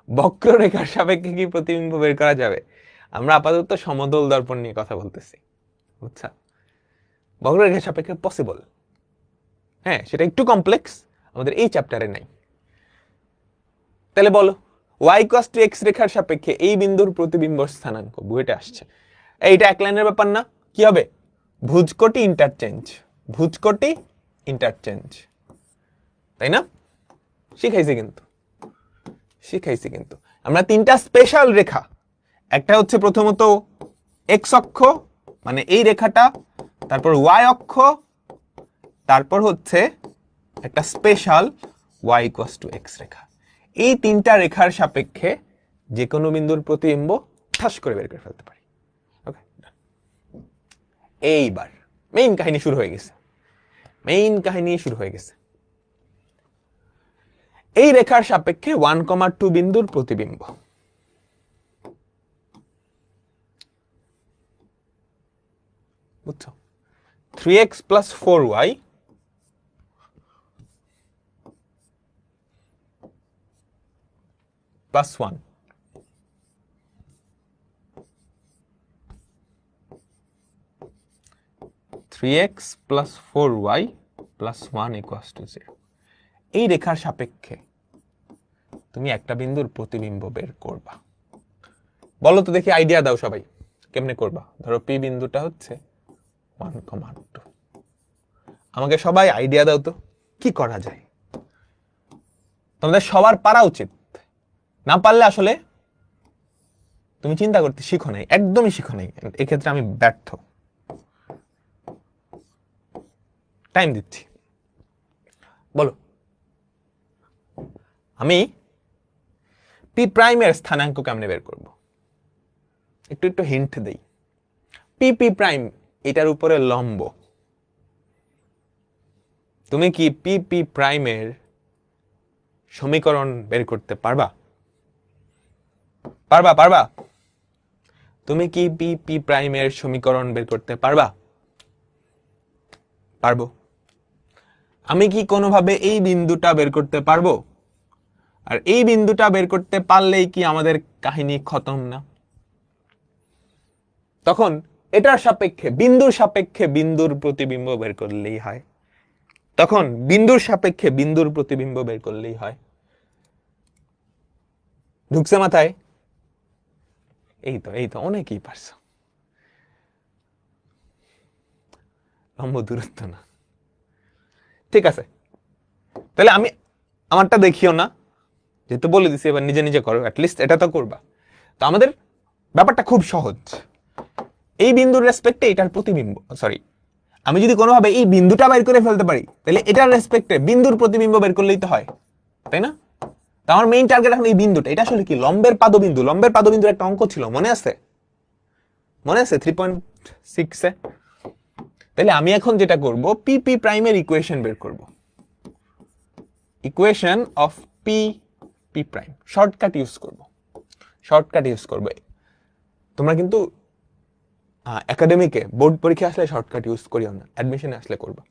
বক্ররেখার সাপেক্ষে কি প্রতিবিম্ব বের করা যাবে? আমরা আপাতত সমতল দর্পণ নিয়ে কথা বলতেছি, বুঝছা? বক্ররেখার সাপেক্ষে পসিবল, হ্যাঁ, সেটা একটু কমপ্লেক্স, আমাদের এই চ্যাপ্টারে নাই। তাহলে বলো, y = x রেখার সাপেক্ষে এই বিন্দুর প্রতিবিম্ব স্থানাঙ্ক বুয়েটে আসছে। এইটা এক লাইনের ব্যাপার না, কি হবে? ভুজকোটি ইন্টারচেঞ্জ, ভুজকোটি ইন্টারচেঞ্জ, তাই না? শিখাইছি কিন্তু আমরা তিনটা স্পেশাল রেখা, একটা হচ্ছে প্রথমত x অক্ষ মানে এই রেখাটা, তারপর y অক্ষ, তারপর হচ্ছে একটা স্পেশাল y = x রেখা। এই তিনটা রেখার সাপেক্ষে যে কোনো বিন্দুর প্রতিবিম্ব ঠাস করে বের করে ফেলতে পারি। ওকে, এইবার মেইন কাহিনী শুরু হয়ে গেছে। এই রেখার সাপেক্ষে 1,2 বিন্দুর প্রতিবিম্ব। বুঝছো? 3x + 4y + 1, এই রেখার সাপেক্ষে তুমি একটা বিন্দুর প্রতিবিম্ব বের করবা। বলো তো দেখি, আইডিয়া দাও সবাই, কেমনে করবা? ধরো পি বিন্দুটা হচ্ছে 1,2, আমাকে সবাই আইডিয়া দাও তো কি করা যায়। তোমাদের সবার পারা উচিত, না পারলে আসলে তুমি চিন্তা করতে শিখো নাই, একদমই শিখো নাই। এক্ষেত্রে আমি ব্যর্থ, টাইম দিচ্ছি। বলো, আমি পি প্রাইমের স্থানাঙ্ক কেমনে বের করব? একটু হিন্ট দেই। পি প্রাইম এটার উপরে লম্ব। তুমি কি পি প্রাইমের সমীকরণ বের করতে পারবা? তুমি কি পি প্রাইমের সমীকরণ বের করতে পারবা? পারবো। আমি কি কোনোভাবে এই বিন্দুটা বের করতে পারবো? আর এই বিন্দুটা বের করতে পারলেই কি আমাদের কাহিনী খতম না? তখন এটার সাপেক্ষে বিন্দুর প্রতিবিম্ব বের করলেই হয়। ঢুকছে মাথায়? এই তো অনেকেই পারছো। লম্ব দূরত্ব না, ঠিক আছে। তাহলে আমি আমারটা দেখিও না, যেহেতু বলে দিছি, এবার নিজে নিজে করো, অ্যাটলিস্ট এটা তো করবা। তো আমাদের ব্যাপারটা খুব সহজ। এই বিন্দুর রেসপেক্টে এটার প্রতিবিম্ব, আমি যদি কোনোভাবে এই বিন্দুটা বের করে ফেলতে পারি, তাহলে এটার রেসপেক্টে বিন্দুর প্রতিবিম্ব বের করলেই তো হয়, তাই না? তো আমার মেইন টার্গেট এখন এই বিন্দুটা। এটা আসলে কি? লম্বের পাদবিন্দুর একটা অঙ্ক ছিল, মনে আছে 3.6 এ? তাহলে আমি এখন যেটা করব, পি প্রাইমের ইকুয়েশন বের করব। Equation of P prime, shortcut use করব। তোমরা কিন্তু একাডেমিকে বোর্ড পরীক্ষা আসলে শর্টকাট ইউজ করিও না, অ্যাডমিশনে আসলে করবা।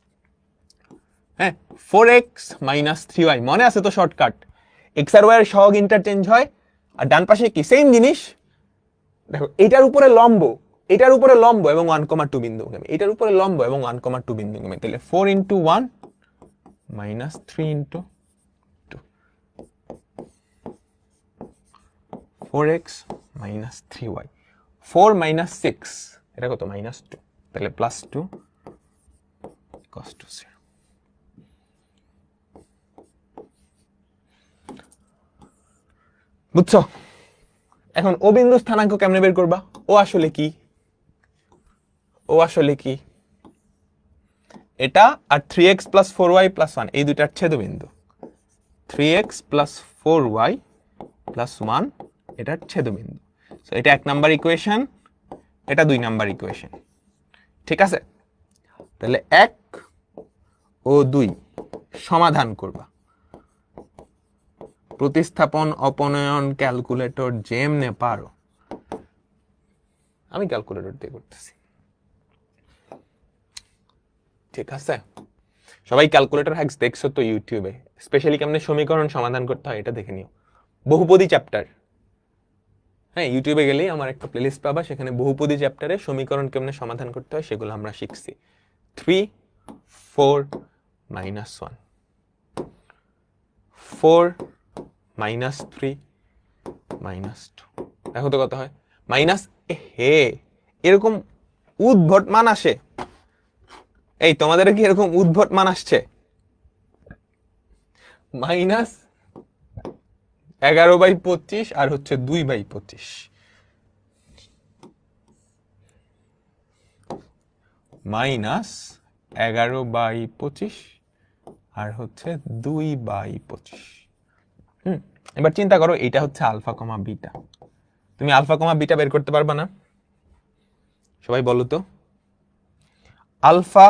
হ্যাঁ, 4x - 3y মনে আছে তো? শর্টকাট, x আর y এর সহগ ইন্টারচেঞ্জ হয়, আর ডান পাশে কি সেম জিনিস। দেখো, এটার উপরে লম্ব এবং 1,2 বিন্দুগামী, এটার উপরে লম্ব এবং 1,2 বিন্দুগামী। তাহলে 4 × 1 - 3 × 2, 4x - 3y, 4 - 6 এটা কত? -2, তাহলে +2 cos 2 0। বুঝছো? এখন ও বিন্দু স্থানাঙ্ক কেমনে বের করবা? ও আসলে কি? এটা আর 3x + 4y + 1 এই দুইটার ছেদবিন্দু। 3x + 4y + 1 এটার ছেদবিন্দু। সো এটা 1 নাম্বার ইকুয়েশন, এটা 2 নাম্বার ইকুয়েশন, ঠিক আছে? তাহলে 1 ও 2 সমাধান করবা। প্রতিস্থাপন, অপনয়ন, ক্যালকুলেটর যেমনে পারো, আমি ক্যালকুলেটর দিয়ে করতেছি। ঠিক আছে, সবাই ক্যালকুলেটর হ্যাক্স দেখছো তো ইউটিউবে, স্পেশালি কেমনে সমীকরণ সমাধান করতে হয় এটা দেখে নিও। বহুপদী চ্যাপ্টার, হ্যাঁ ইউটিউবে গেলেই আমার একটা প্লেলিস্ট পাবা, সেখানে বহুপদী চ্যাপ্টারে সমীকরণ কেমনে সমাধান করতে হয় সেগুলো আমরা শিখছি। 3 4 -1 4 -3 -2, দেখো তো কত হয় মাইনাস। হে এরকম উদ্ভট মান আসে, এই তোমাদের কি এরকম উদ্ভট মান আসছে? -11/25 আর হচ্ছে 2/25, -11/25 আর হচ্ছে 2/25। এবার চিন্তা করো, এটা হচ্ছে আলফা কমা বিটা। তুমি আলফা কমা বিটা বের করতে পারবা না? সবাই বলো তো। আলফা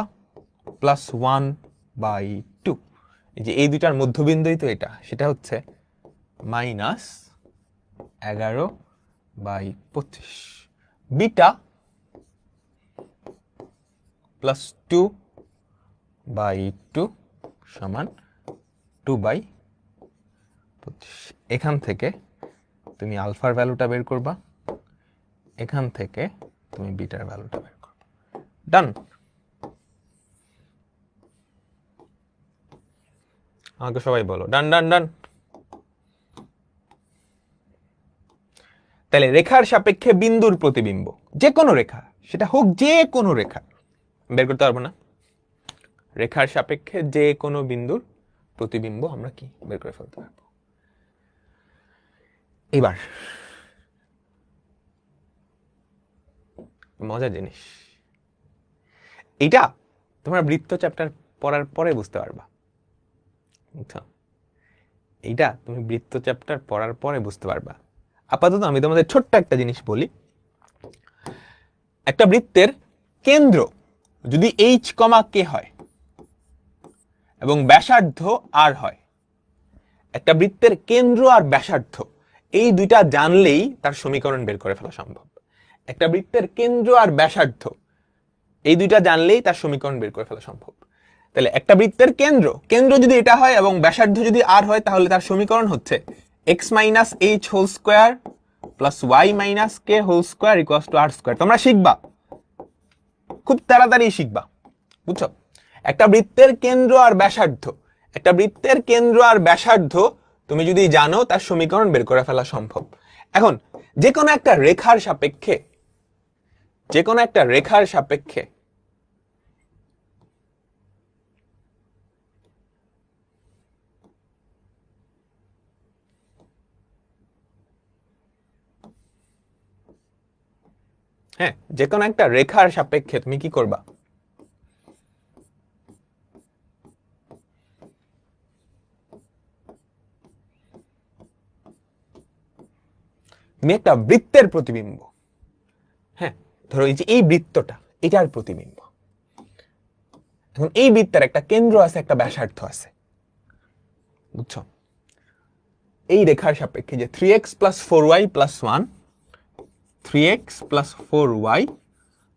+1/2, এই যে এই দুইটার মধ্যবিন্দুই তো এটা, সেটা হচ্ছে -11/25। বিটা +2/2 সমান 2/25। এখান থেকে তুমি আলফার ভ্যালুটা বের করবা, এখান থেকে তুমি বিটার ভ্যালুটা বের করবা। ডান। আমাকে সবাই বলো ডান ডান ডান। তাহলে রেখার সাপেক্ষে বিন্দুর প্রতিবিম্ব, যে কোনো রেখা, সেটা হোক যে কোনো রেখা, বের করতে পারবো না? রেখার সাপেক্ষে যে কোনো বিন্দুর প্রতিবিম্ব আমরা কি বের করে ফেলতে পারবো। এবার মজার জিনিস, এটা তোমরা বৃত্ত চ্যাপ্টার পড়ার পরে বুঝতে পারবা। এইটা তুমি বৃত্ত চ্যাপ্টার পড়ার পরে বুঝতে পারবা। আপাতত আমি তোমাদের ছোট্ট একটা জিনিস বলি। একটা বৃত্তের কেন্দ্র যদি h, k হয় এবং ব্যাসার্ধ r হয়, একটা বৃত্তের কেন্দ্র আর ব্যাসার্ধ এই দুইটা জানলেই তার সমীকরণ বের করে ফেলা সম্ভব। একটা বৃত্তের কেন্দ্র আর ব্যাসার্ধ এই দুইটা জানলেই তার সমীকরণ বের করে ফেলা সম্ভব। তাহলে একটা বৃত্তের কেন্দ্র যদি এটা হয় এবং ব্যাসার্ধ যদি r হয়, তাহলে তার সমীকরণ হচ্ছে x - h whole square plus y - k whole square equals to r square. তোমরা শিখবা, খুব তাড়াতাড়ি শিখবা, বুঝছো? একটা বৃত্তের কেন্দ্র আর ব্যাসার্ধ, একটা বৃত্তের কেন্দ্র আর ব্যাসার্ধ তুমি যদি জানো, তার সমীকরণ বের করে ফেলা সম্ভব। এখন যে কোনো একটা রেখার সাপেক্ষে, যে কোনো একটা রেখার সাপেক্ষে হ্যাঁ, যে কোনো একটা রেখার সাপেক্ষে তুমি কি করবা? তুমি একটা বৃত্তের প্রতিবিম্ব, হ্যাঁ ধরো এই যে এই বৃত্তটা, এটার প্রতিবিম্ব। এখন এই বৃত্তের একটা কেন্দ্র আছে, একটা ব্যাসার্ধ আছে, বুঝছো? এই রেখার সাপেক্ষে যে 3x + 4y + 1, 3x + 4y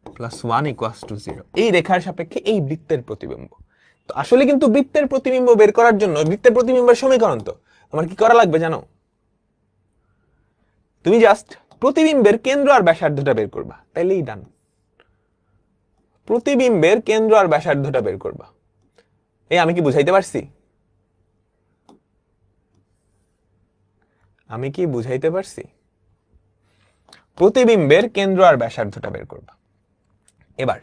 + 1 = 0, এই রেখার সাপেক্ষে এই বৃত্তের প্রতিবিম্ব। তো আসলে কিন্তু বৃত্তের প্রতিবিম্ব বের করার জন্য, বৃত্তের প্রতিবিম্বের সমীকরণ তো তোমার কি করা লাগবে জানো? তুমি জাস্ট প্রতিবিম্বের কেন্দ্র আর ব্যাসার্ধটা বের করবা, তাইলেই ডান। প্রতিবিম্বের কেন্দ্র আর ব্যাসার্ধটা বের করবা। এই আমি কি বুঝাইতে পারছি? আমি কি বুঝাইতে পারছি? প্রতিবিম্বের কেন্দ্র আর ব্যাসার্ধটা বের করবা। এবার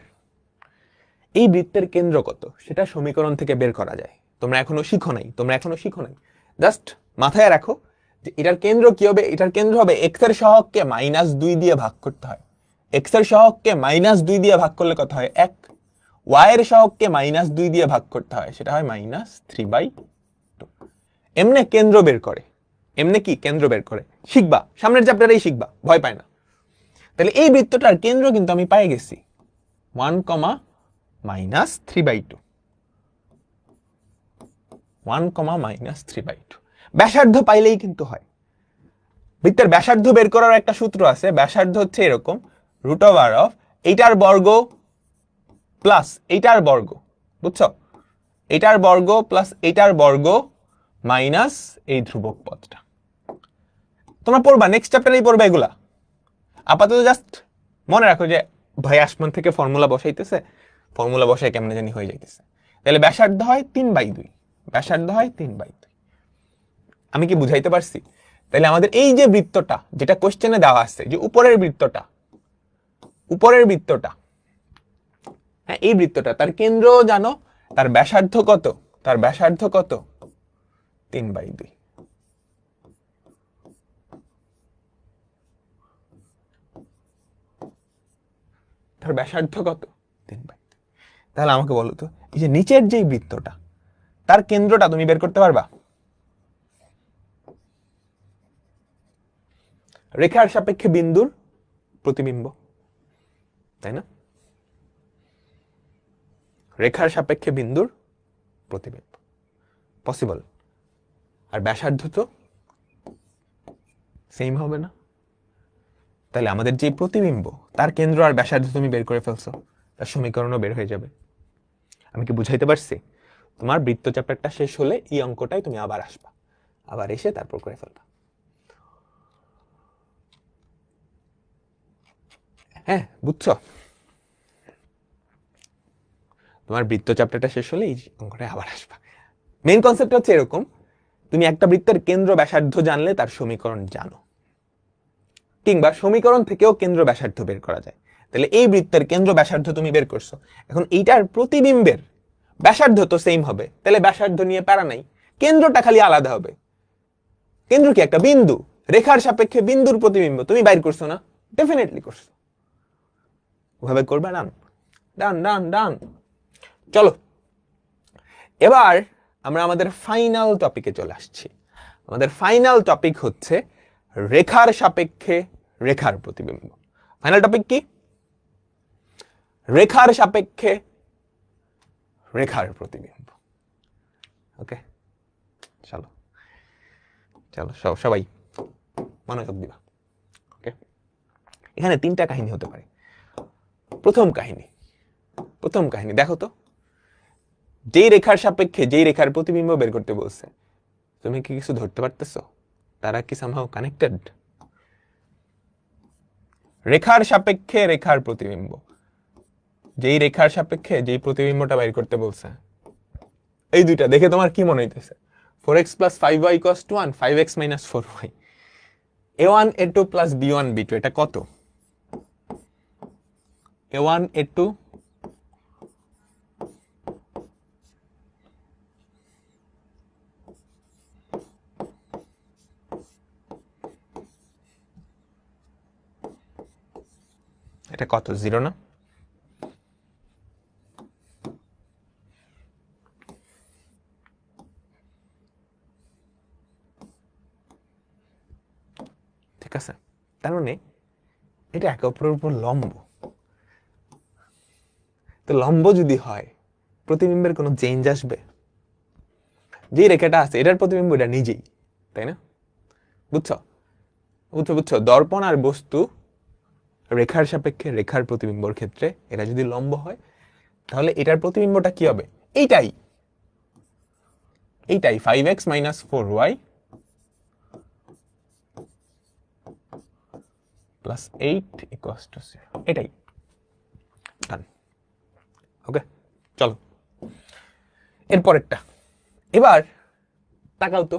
এই বৃত্তের কেন্দ্র কত সেটা সমীকরণ থেকে বের করা যায়। তোমরা এখনো শিখো নাই, জাস্ট মাথায় রাখো যে এটার কেন্দ্র কি হবে। এটার কেন্দ্র হবে x এর সহগকে -2 দিয়ে ভাগ করতে হয়। x এর সহগকে -2 দিয়ে ভাগ করলে কত হয়? 1। y এর সহগকে -2 দিয়ে ভাগ করতে হয়, সেটা হয় -3/2। এমনে কেন্দ্র বের করে, এমনি কি কেন্দ্র বের করে শিখবা, সামনের চ্যাপ্টারেই শিখবা, ভয় পায় না। তাহলে এই বৃত্তটার কেন্দ্র কিন্তু আমি পেয়ে গেছি 1, -3/2, 1, -3/2। ব্যাসার্ধ পাইলেই কিন্তু হয়। বৃত্তের ব্যাসার্ধ বের করার একটা সূত্র আছে। ব্যাসার্ধ হচ্ছে এরকম, √r অফ এইটার বর্গ প্লাস এইটার বর্গ বুঝছো? এটার বর্গ প্লাস এটার বর্গ মাইনাস এই ধ্রুবক পদটা। তোমরা পড়বা, নেক্সট চ্যাপ্টারেই পড়বা এগুলা। আপাতত জাস্ট মনে রাখো যে ভাই আসমান থেকে ফর্মুলা বসাইতেছে, ফর্মুলা বসায় কেমনে জানি হয়ে যাইতেছে। তাহলে ব্যাসার্ধ হয় 3/2, ব্যাসার্ধ হয় 3/2। আমি কি বুঝাইতে পারছি? তাহলে আমাদের এই যে বৃত্তটা, যেটা কোশ্চেনে দেওয়া আছে, যে উপরের বৃত্তটা, হ্যাঁ এই বৃত্তটা, তার কেন্দ্র জানো, তার ব্যাসার্ধ কত? তার ব্যাসার্ধ কত? 3/2। তার ব্যাসার্ধ কত? 3/2। তাহলে আমাকে বলো তো, এই যে নিচের যে বৃত্তটা, তার কেন্দ্রটা তুমি বের করতে পারবা? রেখার সাপেক্ষে বিন্দুর প্রতিবিম্ব, তাই না? রেখার সাপেক্ষে বিন্দুর প্রতিবিম্ব পসিবল। আর ব্যাসার্ধ তো সেম হবে না? তাহলে আমাদের যে প্রতিবিম্ব, তার কেন্দ্র আর ব্যাসার্ধ তুমি বের করে ফেলছো, তার সমীকরণও বের হয়ে যাবে। আমি কি বুঝাইতে পারছি? তোমার বৃত্ত চ্যাপ্টারটা শেষ হলে এই অঙ্কটাই তুমি আবার আসবা, আবার এসে তারপর করে ফেলবা। হ্যাঁ বুঝছো? তোমার বৃত্ত চ্যাপ্টারটা শেষ হলে এই অঙ্কটায় আবার আসবা। মেইন কনসেপ্ট হচ্ছে এরকম, তুমি একটা বৃত্তের কেন্দ্র ব্যাসার্ধ জানলে তার সমীকরণ জানো, কিংবা সমীকরণ থেকেও কেন্দ্র ব্যাসার্ধ বের করা যায়। তাহলে এই বৃত্তের কেন্দ্র ব্যাসার্ধ তুমি বের করছো, এখন এইটার প্রতিবিম্বের ব্যাসার্ধ তো সেম হবে, তাহলে ব্যাসার্ধ নিয়ে প্যারা নাই, কেন্দ্রটা খালি আলাদা হবে। কেন্দ্র কি? একটা বিন্দু। রেখার সাপেক্ষে বিন্দুর প্রতিবিম্ব তুমি বাইর করছো না? ডেফিনেটলি করছো। ওভাবে করবে। ডান ডান ডান ডান। চলো এবার আমরা আমাদের ফাইনাল টপিকে চলে আসছি। আমাদের ফাইনাল টপিক হচ্ছে রেখার সাপেক্ষে রেখার প্রতিবিম্ব। ফাইনাল টপিক কি? রেখার সাপেক্ষে রেখার প্রতিবিম্ব। ওকে চলো চলো সবাই মনোযোগ দিবা। ওকে, এখানে 3টা কাহিনী হতে পারে। প্রথম কাহিনী দেখো তো, যেই রেখার সাপেক্ষে যেই রেখার প্রতিবিম্ব বের করতে বলছে, তুমি কি কিছু ধরতে পারতেছো? তারা কি সামহাও কানেক্টেড? রেখার সাপেক্ষে রেখার প্রতিবিম্ব, যেই রেখার সাপেক্ষে যেই প্রতিবিম্বটা বের করতে বলছে, এই দুইটা দেখে তোমার কি মনে হইতেছে? 4x + 5y = 1, 5x - 4y, a1 a2 + b1 b2, এটা কত? a1 a2 এটা কত? 0 না? ঠিক আছে, তার মানে এটা একে অপরের উপর লম্ব। তো লম্ব যদি হয়, প্রতিবিম্বের কোনো চেঞ্জ আসবে? যে রেখাটা আছে এটার প্রতিবিম্ব এটা নিজেই, তাই না? বুঝছো? বুঝছো দর্পণ আর বস্তু রেখার সাপেক্ষে রেখার প্রতিবিম্বর ক্ষেত্রে এটা যদি লম্ব হয়, তাহলে এটার প্রতিবিম্বটা কি হবে? এইটাই 5x - 4y + 8 = 0, এটাই। ডান। ওকে চলো এরপরেরটা। এবার তাকাও তো,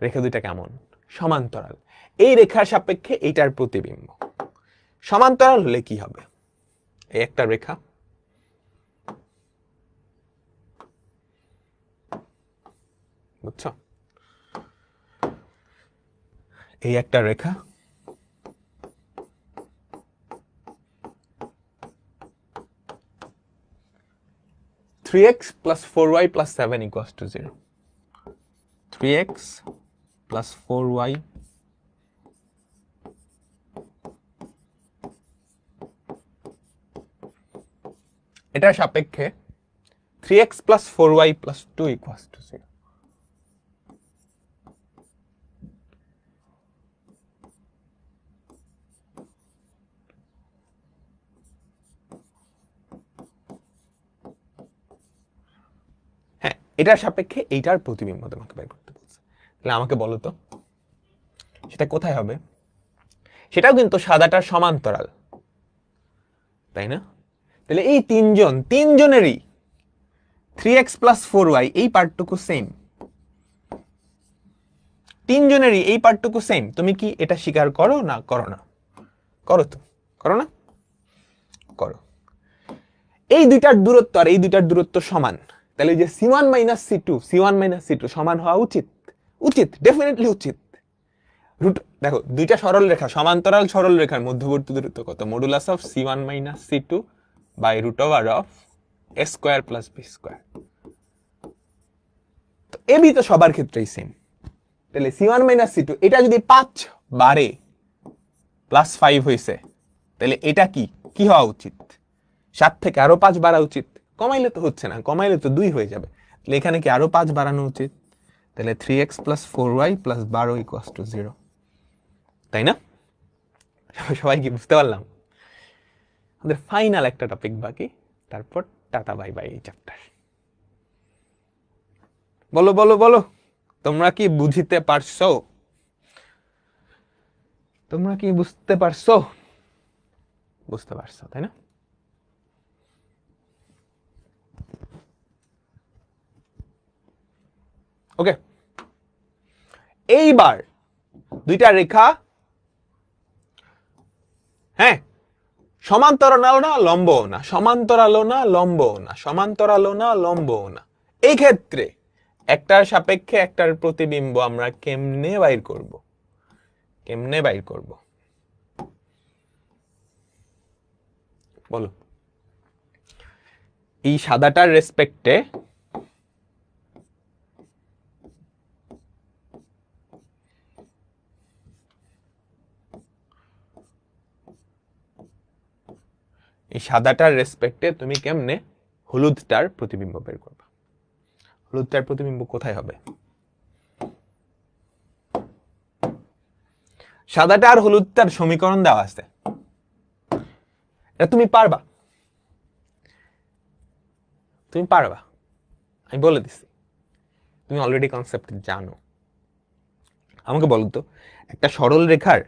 রেখা দুইটা কেমন? সমান্তরাল। এই রেখার সাপেক্ষে এইটার প্রতিবিম্ব। সমান্তরাল হলে কি হবে? এই একটা রেখা, বুঝছো? এই একটা রেখা, three x + 4y + 7 = 0, 3x + 4y এটার সাপেক্ষে 3x + 4y + 2 = 0। এটার সাপেক্ষে এইটার প্রতিবিম্ব তোমাকে বের করতে বলছে। তাহলে আমাকে বলো তো সেটা কোথায় হবে? সেটাও কিন্তু সাদাটার সমান্তরাল, তাই না? তাহলে এই তিনজনেরই 3x + 4y এই পার্টটুকু সেম, তিনজনেরই এই পার্টটুকু সেম। তুমি কি এটা স্বীকার করো না করো না? করো তো, করো না? করো। এই দুইটার দূরত্ব আর এই দুইটার দূরত্ব সমান, তাহলে যে c1 - c2 সমান হওয়া উচিত, উচিত, ডেফিনেটলি উচিত। রুট দেখো, দুইটা সরল রেখা, সমান্তরাল সরল রেখার মধ্যবর্তী দূরত্ব কত? Modulus of c1 - c2 by √ওভার of a square plus b square. তো এবি তো সবার ক্ষেত্রেই সেম। তাহলে c1 - c2 এটা যদি 5 বারে +5 হইছে, তাহলে এটা কি কি হওয়া উচিত? 7 থেকে আরো 5 বাড়া উচিত। কমাইলে তো হচ্ছে না, কমাইলে তো 2 হয়ে যাবে। তাহলে এখানে কি আরো 5 বাড়ানো উচিত। তাহলে 3x + 4y + 12 = 0, তাই না? সবাই কি বুঝতে পারলাম? আমাদের ফাইনাল একটা টপিক বাকি, তারপর টাটা বাই বাই এই চ্যাপ্টার। বলো বলো বলো, তোমরা কি বুঝিতে পারছো? তোমরা কি বুঝতে পারছো? বুঝতে পারছো, তাই না? ওকে, এইবার দুইটা রেখা, হ্যাঁ, সমান্তরাল না লম্বও না, সমান্তরালও না লম্বও না, সমান্তরালও না লম্বও না, এই ক্ষেত্রে একটার সাপেক্ষে একটার প্রতিবিম্ব আমরা কেমনে বাইর করব? কেমনে বাইর করব বলো? এই সাদাটার রেসপেক্টে এই সাদাটার রেসপেক্টে তুমি কেমনে হলুদটার প্রতিবিম্ব বের করবে? হলুদটার প্রতিবিম্ব কোথায় হবে? সাদাটা আর হলুদটার সমীকরণ দেওয়া আছে, এটা তুমি পারবা, তুমি পারবা, আমি বলে দিছি, তুমি অলরেডি কনসেপ্ট জানো। আমাকে বলো তো, একটা সরল রেখার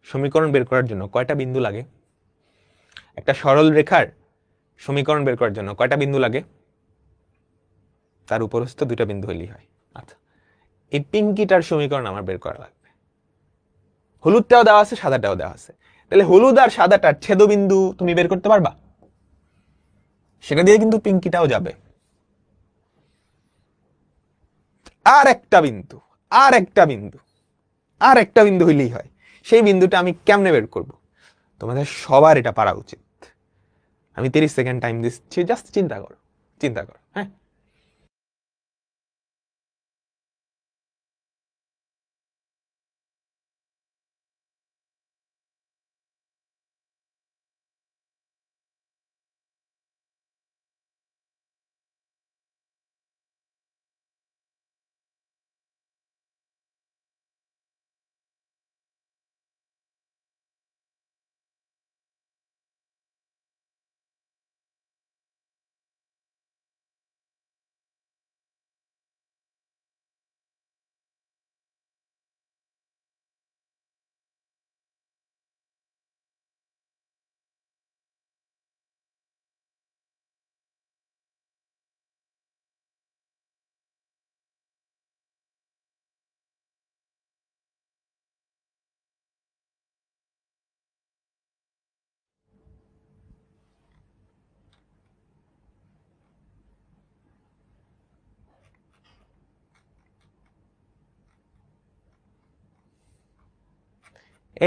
সমীকরণ বের করার জন্য কয়টা বিন্দু লাগে? একটা সরল রেখার সমীকরণ বের করার জন্য কয়টা বিন্দু লাগে? তার উপরস্থ দুইটা বিন্দু হইলেই হয়। আচ্ছা, এই পিঙ্কিটার সমীকরণ আমার বের করা লাগবে। হলুদটাও দেওয়া আছে, সাদাটাও দেওয়া আছে, তাহলে হলুদ আর সাদাটার ছেদবিন্দু তুমি বের করতে পারবা? সেটা দিয়ে কিন্তু পিঙ্কিটাও যাবে। আর একটা বিন্দু, আর একটা বিন্দু, আর একটা বিন্দু হইলেই হয়। সেই বিন্দুটা আমি কেমনে বের করব? তোমাদের সবার এটা পারা উচিত। আমি 30 সেকেন্ড টাইম দিচ্ছি, জাস্ট চিন্তা করো, চিন্তা করো। হ্যাঁ,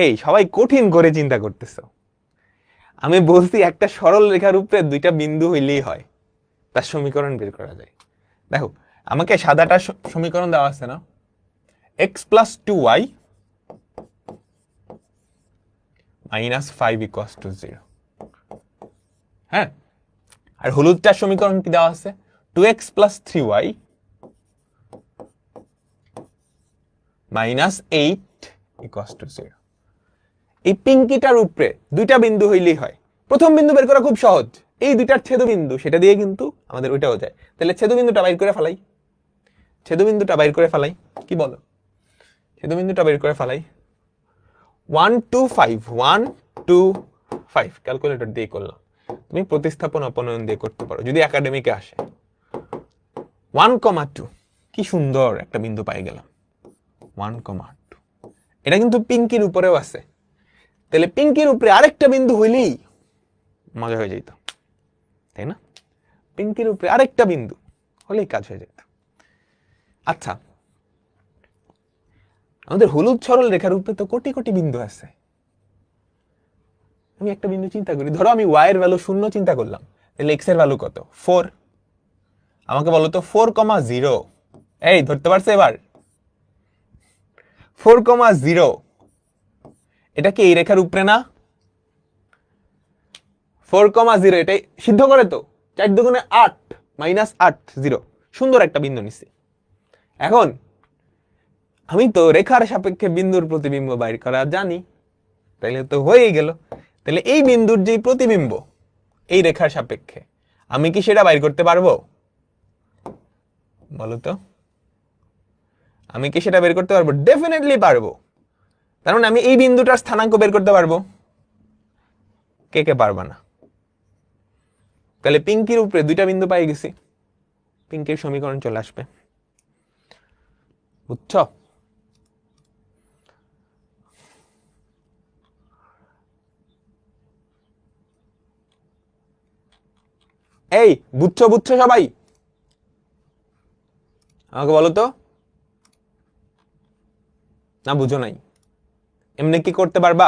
এই সবাই কঠিন করে চিন্তা করতেছো। আমি বলছি একটা সরল রেখার উপরে দুইটা বিন্দু হইলেই হয়, তার সমীকরণ বের করা যায়। দেখো, আমাকে সাদাটার সমীকরণ দেওয়া আছে না, x + 2y - 5 = 0। হ্যাঁ, আর হলুদটার সমীকরণ কি দেওয়া আছে? 2x + 3y - 8 = 0। এই পিঙ্কিটার উপরে দুইটা বিন্দু হইলেই হয়। প্রথম বিন্দু বের করা খুব সহজ, এই দুইটার ছেদবিন্দু, সেটা দিয়ে কিন্তু আমাদের ওইটাও যায়। তাহলে ছেদবিন্দুটা বাইর করে ফেলাই। ছেদবিন্দুটা বাইর করে ফেলাই, কি বলো? ছেদবিন্দুটা বের করে ফেলাই। 1 2 5 1 2 5 ক্যালকুলেটর দিয়ে করলাম, তুমি প্রতিস্থাপন অপনয়ন দিয়ে করতে পারো যদি একাডেমিকে আসে। 1,2 কি সুন্দর একটা বিন্দু পাই গেলাম 1,2। এটা কিন্তু পিঙ্কির উপরেও আছে, তাহলে পিঙ্কির উপরে আরেকটা বিন্দু হইলেই মজা হয়ে যেত, তাই না? পিঙ্কির উপরে আরেকটা বিন্দু হলেই কাজ হয়ে যেত। আচ্ছা, আমাদের হলুদ সরল রেখার উপরে তো কোটি কোটি বিন্দু আছে। আমি একটা বিন্দু চিন্তা করি, ধরো আমি y এর ভ্যালু 0 চিন্তা করলাম, তাহলে x এর ভ্যালু কত? 4। আমাকে বলো তো 4,0, এই ধরতে পারছে এবার? 4,0 এটা কি এই রেখার উপরে না? 4,0 এটাই সিদ্ধ করে তো, 4 দুগুণে 8 -8 0, সুন্দর একটা বিন্দু নিছি। এখন আমি তো রেখার সাপেক্ষে বিন্দুর প্রতিবিম্ব বাইর করা জানি, তাইলে তো হয়েই গেল। তাহলে এই বিন্দুর যে প্রতিবিম্ব এই রেখার সাপেক্ষে, আমি কি সেটা বাইর করতে পারবো? বলো তো, আমি কি সেটা বের করতে পারবো? ডেফিনেটলি পারবো। তার মানে আমি এই বিন্দুটার স্থানাঙ্ক বের করতে পারবো। কে কে পারবা না? তাহলে পিঙ্কির উপরে দুইটা বিন্দু পাই গেছি, পিঙ্কির সমীকরণ চলে আসবে, বুঝছো? এই বুঝছো বুঝছো সবাই? আমাকে বলো তো, না বুঝো নাই? এমনি কি করতে পারবা?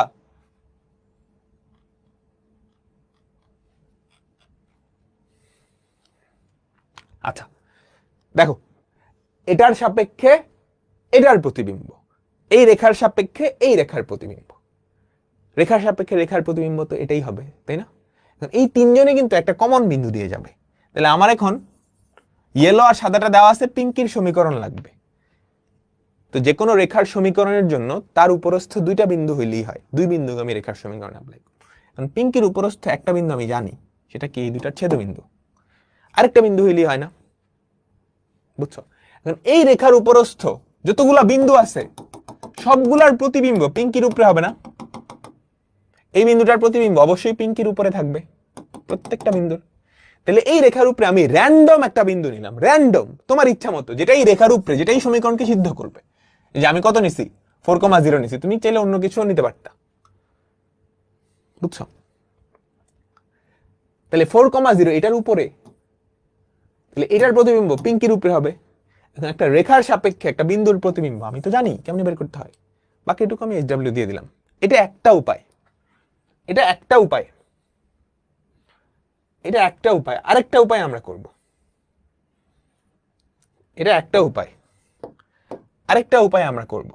আচ্ছা দেখো, এটার সাপেক্ষে এটার প্রতিবিম্ব, এই রেখার সাপেক্ষে এই রেখার প্রতিবিম্ব, রেখার সাপেক্ষে রেখার প্রতিবিম্ব তো এটাই হবে, তাই না? এই তিনজনে কিন্তু একটা কমন বিন্দু দিয়ে যাবে। তাহলে আমার এখন ইয়েলো আর সাদাটা দেওয়া আছে, পিঙ্কির সমীকরণ লাগবে। তো যে কোনো রেখার সমীকরণের জন্য তার উপরস্থ দুইটা বিন্দু হইলেই হয়, দুই বিন্দুকে আমি রেখার সমীকরণ অ্যাপ্লাই করব। কারণ পিঙ্কির উপরস্থ একটা বিন্দু আমি জানি, সেটা কি? এই দুটার ছেদবিন্দু। আরেকটা বিন্দু হইলেই হয় না, বুঝছো? এখন এই রেখার উপরস্থ যতগুলা বিন্দু আছে সবগুলার প্রতিবিম্ব পিঙ্কির উপরে হবে না? এই বিন্দুটার প্রতিবিম্ব অবশ্যই পিঙ্কির উপরে থাকবে, প্রত্যেকটা বিন্দুর। তাহলে এই রেখার উপরে আমি র্যান্ডম একটা বিন্দু নিলাম, র্যান্ডম, তোমার ইচ্ছা মতো, যেটা এই রেখার উপরে, যেটা এই সমীকরণকে সিদ্ধ করবে। যে আমি কত নিছি? 4,0 নিছি, তুমি চাইলে অন্য কিছু নিতে পারতা, বুঝছো? তাহলে 4,0 এটার উপরে, তাহলে এটার প্রতিবিম্ব পিঙ্কির উপরে হবে। এখন একটা রেখার সাপেক্ষে একটা বিন্দুর প্রতিবিম্ব আমি তো জানি কেমনে বের করতে হয়, বাকিটুকু আমি SW দিয়ে দিলাম। এটা একটা উপায়, এটা একটা উপায়, এটা একটা উপায়। আরেকটা উপায় আমরা করব, এটা একটা উপায়, আরেকটা উপায় আমরা করব।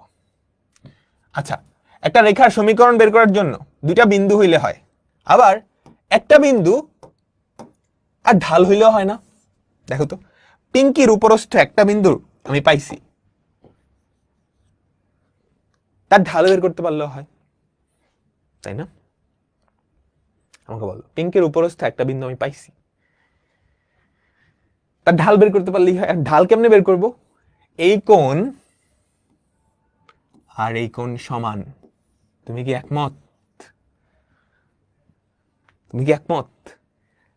আচ্ছা, একটা রেখার সমীকরণ বের করার জন্য দুইটা বিন্দু হইলে হয়, আবার একটা বিন্দু আর ঢাল হইলেও হয় না? দেখো তো, পিঙ্কির উপরস্থ একটা বিন্দু আমি পাইছি, তার ঢাল বের করতে পারলেও হয়, তাই না? আমাকে বলো, পিঙ্কের উপরস্থ একটা বিন্দু আমি পাইছি, তার ঢাল বের করতে পারলেই হয়। আর ঢাল কেমনে বের করব? এই কোণ আর এই কোণ সমান, তুমি কি একমত? তুমি কি একমত?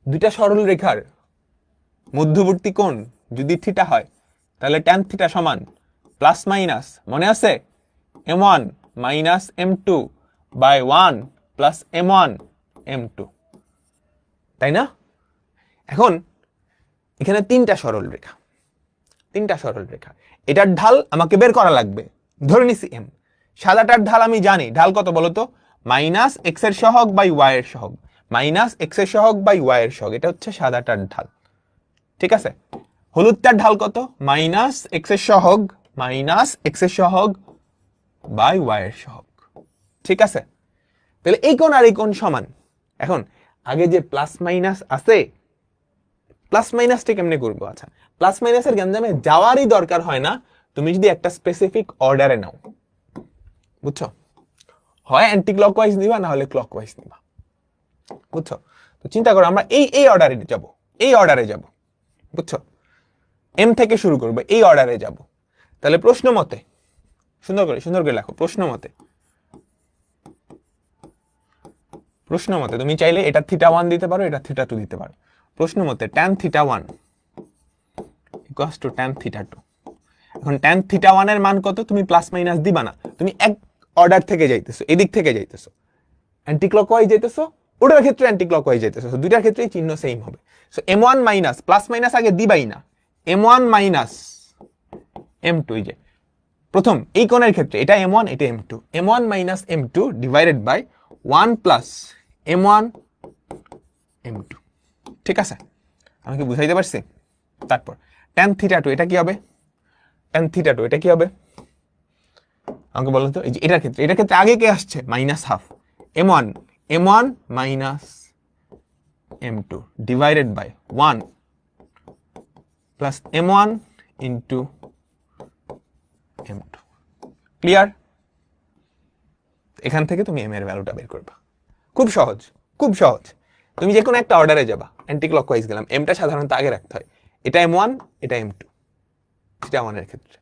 দুইটা সরল রেখার মধ্যবর্তী কোণ যদি থিটা হয়, তাহলে ট্যান থিটা সমান প্লাস মাইনাস, মনে আছে, m1 minus m2 by 1 plus m1 m2, তাই না? এখন এখানে তিনটা সরল রেখা, তিনটা সরল রেখা, এটার ঢাল আমাকে বের করা লাগবে। ধরে নিছি m, সাদাটার ঢাল আমি জানি, ঢাল কত বলো তো? মাইনাস এক্স এর সহগ বাই ওয়াই এর সহগ, মাইনাস এক্স এর সহগ বাই ওয়াই এর সহগ, এটা হচ্ছে সাদাটার ঢাল, ঠিক আছে? হলুদটার ঢাল কত? মাইনাস এক্স এর সহগ মাইনাস এক্স এর সহগ বাই ওয়াই এর সহগ, ঠিক আছে? তাহলে এই কোণ আর এই কোণ সমান। এখন আগে যে প্লাস মাইনাস আছে, প্লাস মাইনাসটা কেমনে করবো? আচ্ছা, প্লাস মাইনাসের গ্যাঞ্জামে যাওয়ারই দরকার হয় না, তুমি যদি একটা স্পেসিফিক অর্ডারে নাও, বুঝছো? হয় অ্যান্টি ক্লকওয়াইজ নিবা, না হলে ক্লকওয়াইজ নিবা, বুঝছো? তো চিন্তা করো, আমরা এই এই অর্ডারে যাব, এই অর্ডারে যাব, বুঝছো? এম থেকে শুরু করবো, এই অর্ডারে যাব। তাহলে প্রশ্ন মতে সুন্দর করে লেখো, প্রশ্ন মতে তুমি চাইলে এটা θ1 দিতে পারো, এটা θ2 দিতে পারো। প্রশ্ন মতে tan θ1 ইকুয়ালস টু tan θ2। এখন tan θ1 এর মান কত? তুমি প্লাস মাইনাস দিবা না, তুমি এক অর্ডার থেকে যাইতেছো, এদিক থেকে যাইতেছো, অ্যান্টি ক্লকওয়াইজ যাইতেছো, ওটার ক্ষেত্রে অ্যান্টি ক্লকওয়াইজ যাইতেছো, দুইটার ক্ষেত্রেই চিহ্ন সেম হবে। So m1 minus, plus minus আগে দিবাই না, m1 মাইনাস m2, এই যে প্রথম এই কোণের ক্ষেত্রে এটা m1 এটা m2, m1 minus m2 divided by 1 plus m1 m2। ঠিক আছে, আমি কি বুঝাইতে পারছি? তারপর tan θ2 এটা কি হবে? tan θ2 এটা কি হবে আমাকে বলো তো। এই যে এটার ক্ষেত্রে আগে কে আসছে? Minus half, m1 minus m2 divided by 1 plus m1 into m2। Clear? এখান থেকে তুমি m এর ভ্যালুটা বের করবা। খুব সহজ। তুমি যে কোনো একটা অর্ডারে যাবা, অ্যান্টি ক্লকওয়াইজ গেলাম, এমটা সাধারণত আগে রাখতে হয়। এটা m1 এটা m2 θ1 এর ক্ষেত্রে,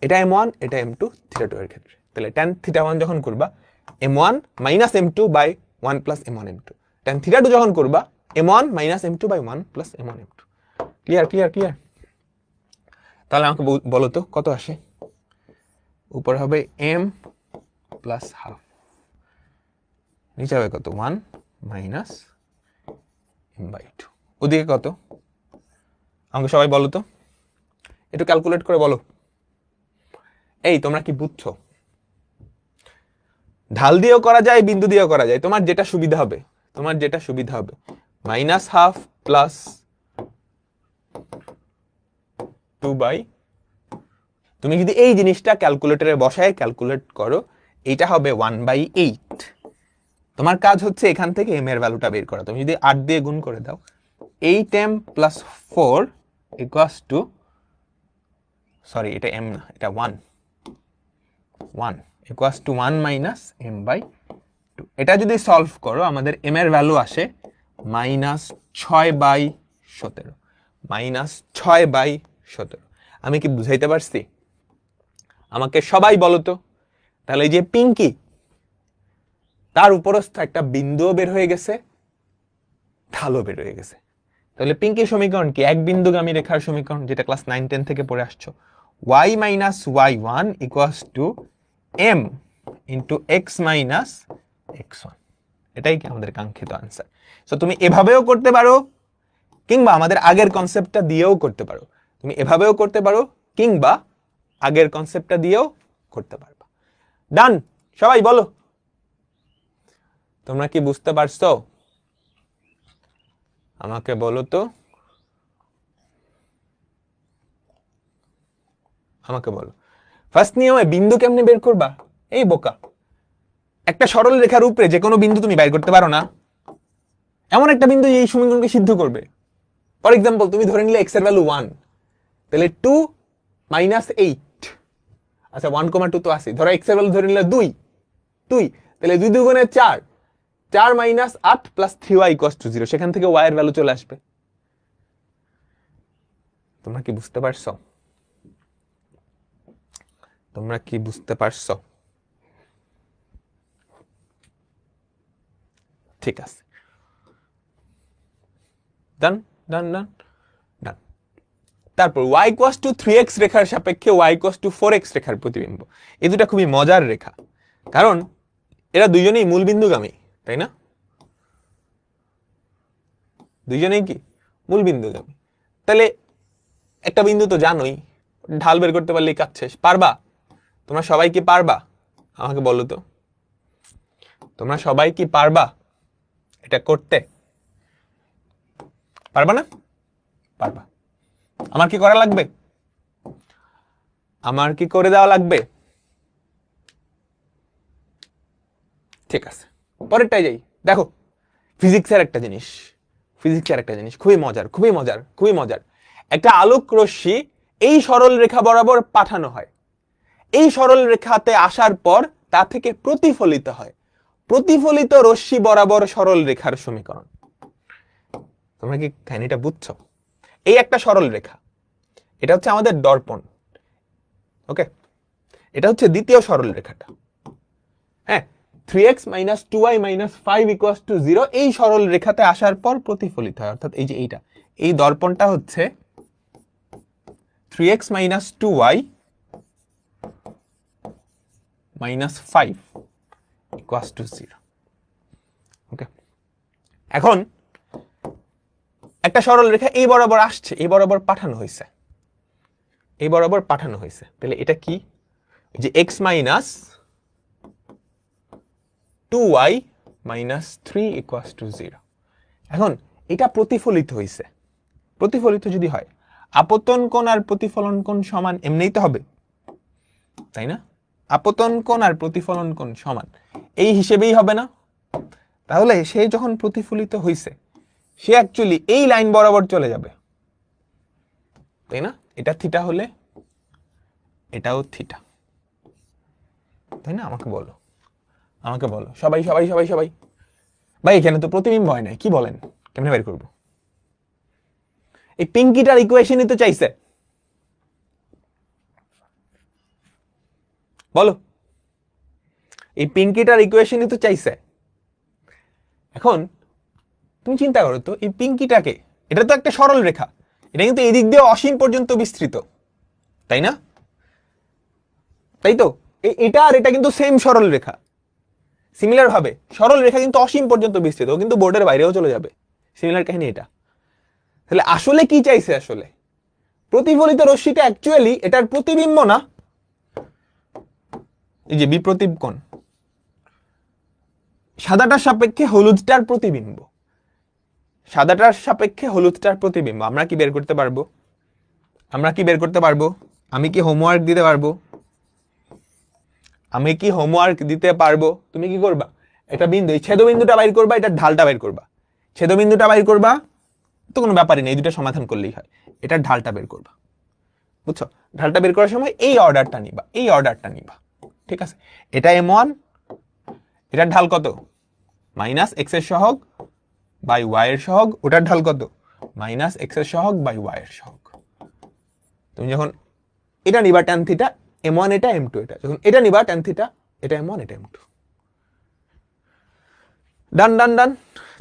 এটা m1 এটা m2 θ2 এর ক্ষেত্রে। তাহলে tan θ1 যখন করবা m1 minus m2 by 1 plus m1 m2, tan θ2 যখন করবা m1 minus m2 by 1 plus m1 m2। Clear? তাহলে আমাকে বলো তো কত আসে? উপরে হবে m প্লাস হাফ, নিচে হবে কত? 1 মাইনাস m বাই 2। ওদিকে কত আমাকে সবাই বলো তো, একটু ক্যালকুলেট করে বলো। এই তোমরা কি বুঝছো? ঢাল দিয়েও করা যায়, বিন্দু দিয়েও করা যায়, তোমার যেটা সুবিধা হবে। মাইনাস হাফ প্লাস 2/, তুমি যদি এই জিনিসটা ক্যালকুলেটরে বসায় ক্যালকুলেট করো, এইটা হবে 1/8। তোমার কাজ হচ্ছে এখান থেকে m এর ভ্যালুটা বের করা। তুমি যদি 8 দিয়ে গুণ করে দাও, 8m plus 4 equals to, sorry এটা m না, এটা 1 equals to 1 minus m by 2। এটা যদি সলভ করো আমাদের m এর ভ্যালু আসে মাইনাস 6/17। আমি কি বুঝাইতে পারছি? আমাকে সবাই বলো তো। তাহলে এই যে পিঙ্কি, তার উপরস্থ একটা বিন্দুও বের হয়ে গেছে, ঢালও বের হয়ে গেছে। তাহলে পিঙ্কির সমীকরণ কি? এক বিন্দুগামী রেখার সমীকরণ, যেটা ক্লাস 9-10 থেকে পড়ে আসছো। y minus y1 equals to m into x minus x1। এটাই কি আমাদের কাঙ্ক্ষিত আনসার। সো তুমি এভাবেও করতে পারো, কিংবা আমাদের আগের কনসেপ্টটা দিয়েও করতে পারো। তুমি এভাবেও করতে পারো, কিংবা আগের কনসেপ্টটা দিয়েও করতে পারবা। ডান? সবাই বলো, তোমরা কি বুঝতে পারছো? আমাকে বলো তো, আমাকে বলো। ফার্স্ট নিয়মে বিন্দু কেমনে বের করবা? এই বোকা, একটা সরল রেখার উপরে যে কোনো বিন্দু তুমি বের করতে পারো না? এমন একটা বিন্দু এই সমীকরণকে সিদ্ধ করবে। ফর এক্সাম্পল তুমি ধরে নিলে x এর ভ্যালু 1, তাহলে 2 মাইনাস 8, আচ্ছা 1,2 তো আছে, ধরো x এর ভ্যালু ধরে নিলে 2, তাহলে 2 দুগুণে 4, 4 minus 8 plus 3y equals to 0। সেখান থেকে y এর ভ্যালু চলে আসবে। তোমরা কি বুঝতে পারছো? ঠিক আছে, ডান। তারপর y ইকুয়ালস টু 3x রেখার সাপেক্ষে y ইকুয়ালস টু 4x রেখার প্রতিবিম্ব। এই দুটা খুবই মজার রেখা, কারণ এরা দুইজনেই মূল বিন্দুগামী, তাই না? দুইজনেই কি মূল বিন্দুগামী। তাহলে একটা বিন্দু তো জানোই, ঢাল বের করতে পারলেই কাজ শেষ। পারবা? তোমরা সবাই কি পারবা? আমাকে বলো তো, তোমরা সবাই কি পারবা এটা করতে? পারবা না? পারবা। আমার কি করা লাগবে? আমার কি করে দেওয়া লাগবে? ঠিক আছে, পরেরটাই যাই। দেখো, ফিজিক্সের একটা জিনিস খুবই মজার। একটা আলোক রশ্মি এই সরল রেখা বরাবর পাঠানো হয়, এই সরল রেখাতে আসার পর তা থেকে প্রতিফলিত হয়, প্রতিফলিত রশ্মি বরাবর সরল রেখার সমীকরণ। তোমরা কি কাহিনীটা বুঝছো? এই একটা সরল রেখা, এটা হচ্ছে আমাদের দর্পণ। ওকে, এটা হচ্ছে দ্বিতীয় সরল রেখাটা। হ্যাঁ, 3x - 2y - 5 = 0 এই সরল রেখাতে আসার পর প্রতিফলিত হয়, অর্থাৎ এই যে এইটা, এই দর্পণটা হচ্ছে 3x - 2y - 5 = 0। ওকে, এখন একটা সরল রেখা এই বরাবর আসছে, এই বরাবর পাঠানো হয়েছে, এই বরাবর পাঠানো হয়েছে। তাহলে এটা কি, যে x - 2y - 3 = 0। এখন এটা প্রতিফলিত হয়েছে, প্রতিফলিত যদি হয়, আপতন কোণ আর প্রতিফলন কোণ সমান এমনিই তো হবে, তাই না? আপতন কোণ আর প্রতিফলন কোণ সমান এই হিসেবেই হবে না? তাহলে সে যখন প্রতিফলিত হয়েছে, সে অ্যাকচুয়ালি এই লাইন বরাবর চলে যাবে, তাই না? এটা থিটা হলে এটাও থিটা, তাই না? আমাকে বলো, আমাকে বলো, সবাই সবাই সবাই সবাই। ভাই এখানে তো প্রতিবিম্ব হয় নাই, কি বলেন, কেমনে বের করবো? এই পিঙ্কিটার ইকুয়েশনই তো চাইছে, বলো, এই পিঙ্কিটার ইকুয়েশনই তো চাইছে। এখন তুমি চিন্তা করো তো, এই পিঙ্কিটাকে, এটা তো একটা সরল রেখা, এটা কিন্তু এদিক দিয়ে অসীম পর্যন্ত বিস্তৃত, তাই না? তাই তো, এটা আর এটা কিন্তু সেম সরল রেখা। সিমিলার ভাবে সরল রেখা কিন্তু অসীম পর্যন্ত বিস্তৃত, কিন্তু বোর্ডের বাইরেও চলে যাবে। সিমিলার কাহিনী এটা। তাহলে আসলে কি চাইছে? আসলে প্রতিফলিত রশ্মিটা অ্যাকচুয়ালি এটার প্রতিবিম্ব না, এই যে বিপ্রতিব কোণ, সাদাটার সাপেক্ষে হলুদটার প্রতিবিম্ব, সাদাটার সাপেক্ষে হলুদটার প্রতিবিম্ব। আমরা কি বের করতে পারবো? আমরা কি বের করতে পারবো? আমি কি হোমওয়ার্ক দিতে পারবো? আমি কি হোমওয়ার্ক দিতে পারবো? তুমি কি করবা? একটা বিন্দু, এই ছেদবিন্দুটা বাইর করবা, এটা ঢালটা বের করবা। ছেদবিন্দুটা বাইর করবা, তো কোনো ব্যাপারই নেই, এই দুটো সমাধান করলেই হয়। এটা ঢালটা বের করবা, বুঝছো? ঢালটা বের করার সময় এই অর্ডারটা নিবা, এই অর্ডারটা নিবা, ঠিক আছে? এটা m1, এটার ঢাল কত? -x এর সহগ বাই y এর সহগ। ওটার ঢাল কত? -x এর সহগ বাই y এর সহগ। তুমি যখন এটা নিবা tan থিটা, m1 এটা, m2 এটা, যখন এটা নিবা tan থিটা, এটা m1 এটা m2। ডান ডান ডান।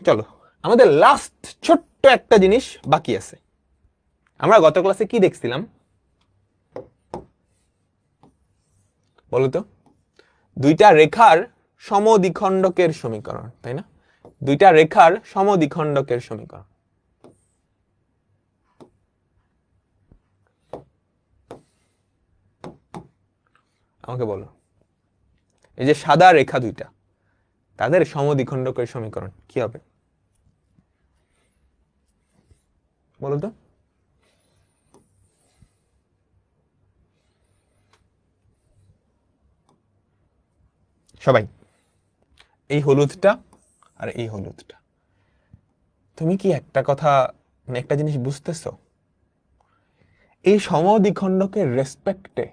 চলো, আমাদের লাস্ট ছোট্ট একটা জিনিস বাকি আছে। আমরা গত ক্লাসে কি দেখছিলাম বলো তো? দুইটা রেখার সমদ্বিখণ্ডকের সমীকরণ, তাই না? দুইটা রেখার সমদ্বিখণ্ডকের সমীকরণ। আমাকে বলো, এই যে সাদা রেখা দুইটা, তাদের সমদ্বিখণ্ডকের সমীকরণ কি হবে বলো তো? সবাই, এই হলুদটা আর এই হলুদটা, তুমি কি একটা কথা, মানে একটা জিনিস বুঝতেছো? এই সমদ্বিখণ্ডকের রেসপেক্টে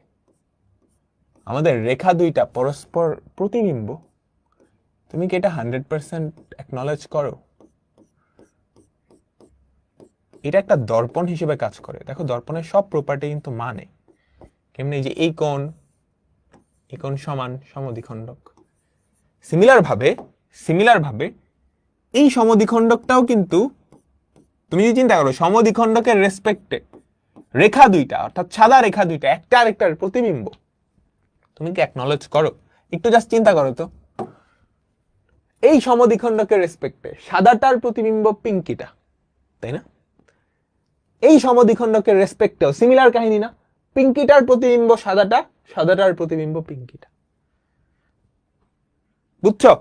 আমাদের রেখা দুইটা পরস্পর প্রতিবিম্ব। তুমি কি এটা 100% অ্যাকনলেজ করো? এটা একটা দর্পণ হিসেবে কাজ করে। দেখো, দর্পণের সব প্রপার্টি কিন্তু মানে কেমনে, এই যে এই কোণ সমান সমদ্বিখণ্ডক। সিমিলার ভাবে এই সমদ্বিখণ্ডকটাও কিন্তু, তুমি যদি চিন্তা করো সমদ্বিখণ্ডকের রেসপেক্টে রেখা দুইটা, অর্থাৎ সাদা রেখা দুইটা একটা আরেকটার প্রতিবিম্ব, তুমি কি অ্যাকনলেজ করো? একটু জাস্ট চিন্তা করো তো, এই সমদ্বিখণ্ডকের রেসপেক্টে সাদাটার প্রতিবিম্ব পিঙ্কিটা, তাই না? এই সমদ্বিখণ্ডকের রেসপেক্টেও সিমিলার কাহিনী না? পিঙ্কিটার প্রতিবিম্ব সাদাটা, সাদাটার প্রতিবিম্ব পিঙ্কিটা। বুঝছো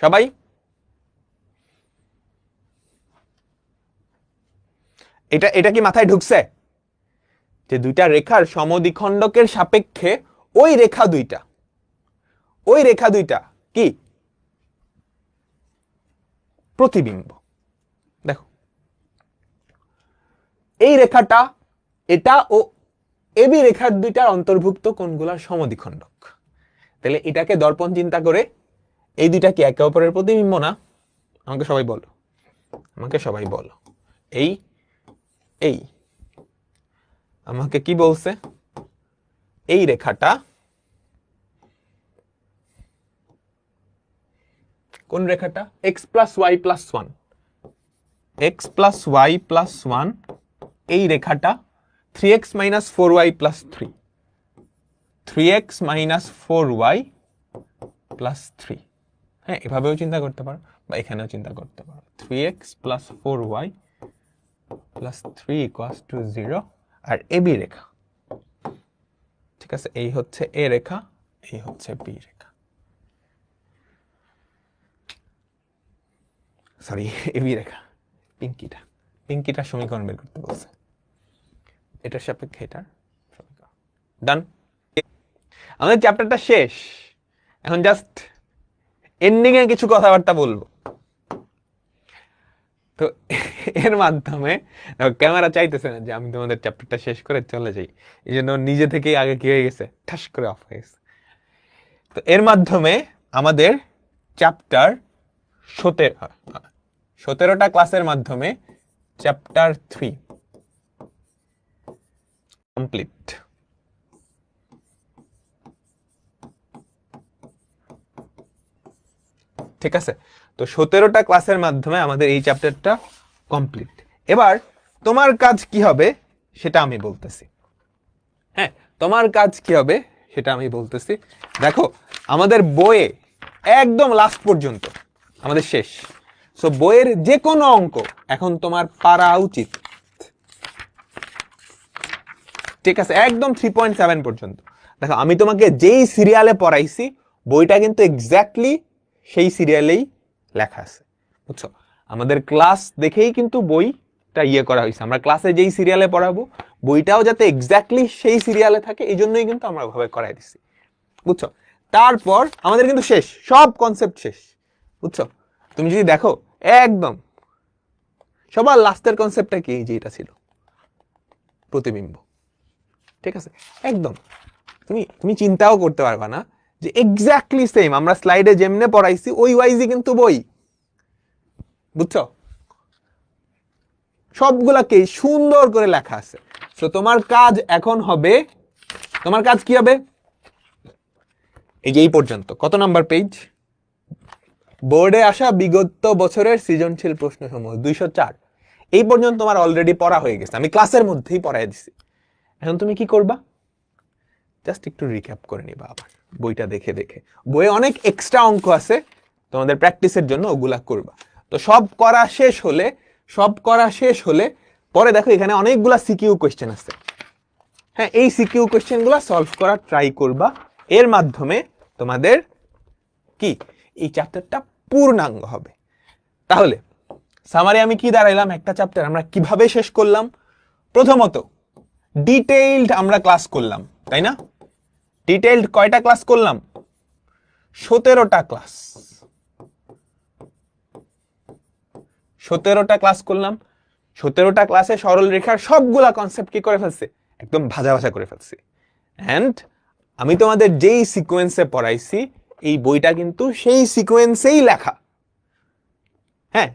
সবাই? এটা কি মাথায় ঢুকছে যে দুইটা রেখার সমদ্বিখণ্ডকের সাপেক্ষে ওই রেখা দুইটা কি প্রতিবিম্ব? দেখো, এই রেখাটা, এটা ও এবি রেখার দুইটার অন্তর্ভুক্ত কোণগুলার সমদ্বিখণ্ডক। তাহলে এটাকে দর্পণ চিন্তা করে এই দুইটা কি একে অপরের প্রতিবিম্ব না? আমাকে সবাই বলো, আমাকে সবাই বলো। এই এই আমাকে কি বলছে, এই রেখাটা কোন রেখাটা, X plus Y plus one, X plus Y plus one, এই রেখাটা 3x minus 4y plus 3, 3x minus 4y plus 3। হ্যাঁ, এভাবেও চিন্তা করতে পারো বা এখানেও চিন্তা করতে পারো, 3x plus 4y plus 3 equals to 0। আর এবি রেখা, ঠিক আছে, এই হচ্ছে এ রেখা, এই হচ্ছে বি রেখা, সরি এবি রেখা, পিঙ্কিটা সমীকরণ বের করতে বলছে, এটার সাপেক্ষে এটার সমীকরণ। ডান, আমাদের চ্যাপ্টারটা শেষ, এখন জাস্ট এন্ডিং এ কিছু কথাবার্তা বলবো। তো এর মাধ্যমে ক্যামেরা চাইতেছে না যে আমি তোমাদের চ্যাপ্টারটা শেষ করে চলে যাই, এই জন্য নিজে থেকেই আগে কি হয়ে গেছে, ঠাস করে অফ হয়ে গেছে। তো এর মাধ্যমে আমাদের চ্যাপ্টার 17টা ক্লাসের মাধ্যমে চ্যাপ্টার 3 কমপ্লিট। ঠিক আছে, তো 17টা ক্লাসের মাধ্যমে আমাদের এই চ্যাপ্টারটা কমপ্লিট। এবার তোমার কাজ কি হবে সেটা আমি বলতেছি। হ্যাঁ, তোমার কাজ কি হবে সেটা আমি বলতেছি। দেখো, আমাদের বইয়ে একদম লাস্ট পর্যন্ত আমাদের শেষ, সো বইয়ের যে কোনো অঙ্ক এখন তোমার পারা উচিত। ঠিক আছে, একদম 3.7 পর্যন্ত। দেখো, আমি তোমাকে যেই সিরিয়ালে পড়াইছি বইটা কিন্তু এক্স্যাক্টলি সেই সিরিয়ালেই লেখা আছে, বুঝছো? আমাদের ক্লাস দেখেই কিন্তু বইটা করা হয়েছে। আমরা ক্লাসে যেই সিরিয়ালে পড়াবো বইটাও যাতে এক্স্যাক্টলি সেই সিরিয়ালে থাকে, এই জন্যই কিন্তু আমরা ওভাবে করাই দিচ্ছি, বুঝছো? তারপর আমাদের কিন্তু শেষ, সব কনসেপ্ট শেষ, বুঝছো? তুমি যদি দেখো একদম সবার লাস্টের কনসেপ্টটা কি, যেটা ছিল প্রতিবিম্ব। ঠিক আছে, একদম তুমি চিন্তাও করতে পারবা না যে এক্স্যাক্টলি সেম আমরা স্লাইডে যেমনে পড়াইছি ওই ওয়াইজই কিন্তু বই, বুঝছো? সবগুলাকে সুন্দর করে লেখা আছে। তো তোমার কাজ এখন হবে, তোমার কাজ কি হবে, এই যে এই পর্যন্ত কত নাম্বার পেজ, বোর্ডে আসা বিগত বছরের সৃজনশীল প্রশ্নসমূহ 204, এই পর্যন্ত তোমার অলরেডি পড়া হয়ে গেছে, আমি ক্লাসের মধ্যেই পড়াই দিছি। এখন তুমি কি করবা, জাস্ট একটু রিক্যাপ করে নিবা আবার বইটা দেখে দেখে। বইয়ে অনেক এক্সট্রা অঙ্ক আছে তোমাদের প্র্যাকটিসের জন্য, ওগুলা করবা। তো সব করা শেষ হলে পরে দেখো এখানে অনেকগুলা সিকিউ কোয়েশ্চেন আছে। হ্যাঁ, এই সিকিউ কোয়েশ্চেনগুলো সলভ করার ট্রাই করবা, এর মাধ্যমে তোমাদের কি এই চ্যাপ্টারটা পূর্ণাঙ্গ হবে। তাহলে সামারি আমি কি দাঁড়াইলাম, একটা চ্যাপ্টার আমরা কিভাবে শেষ করলাম, প্রথমত ডিটেইলড আমরা ক্লাস করলাম, তাই না? ডিটেইলড কয়টা ক্লাস করলাম, 17টা ক্লাস, 17টা ক্লাস করলাম। 17টা ক্লাসে সরল রেখার সবগুলা কনসেপ্ট কি করে ফেলছে, একদম ভাজা ভাজা করে ফেলছি। এন্ড আমি তোমাদের যেই সিকোয়েন্সে পড়াইছি এই বইটা কিন্তু সেই সিকোয়েন্সেই লেখা। হ্যাঁ,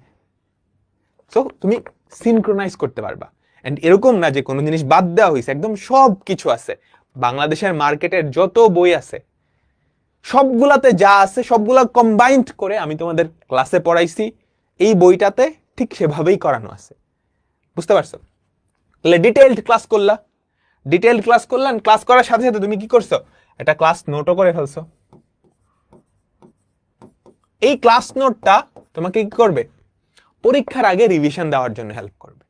সো তুমি সিনক্রোনাইজ করতে পারবা। এন্ড এরকম না যে কোনো জিনিস বাদ দেওয়া হয়েছে, একদম সব কিছু আছে। বাংলাদেশের মার্কেটের যত বই আছে সবগুলাতে যা আছে সবগুলা কম্বাইন্ড করে আমি তোমাদের ক্লাসে পড়াইছি, এই বইটাতে ঠিক সেভাবেই করানো আছে, বুঝতে পারছো? তাহলে ডিটেইলড ক্লাস করলাম, ক্লাস করার সাথে সাথে তুমি কি করছো, একটা ক্লাস নোটও করে ফেলছো। এই ক্লাস নোটটা তোমাকে কি করবে, পরীক্ষার আগে রিভিশন দেওয়ার জন্য হেল্প করবে,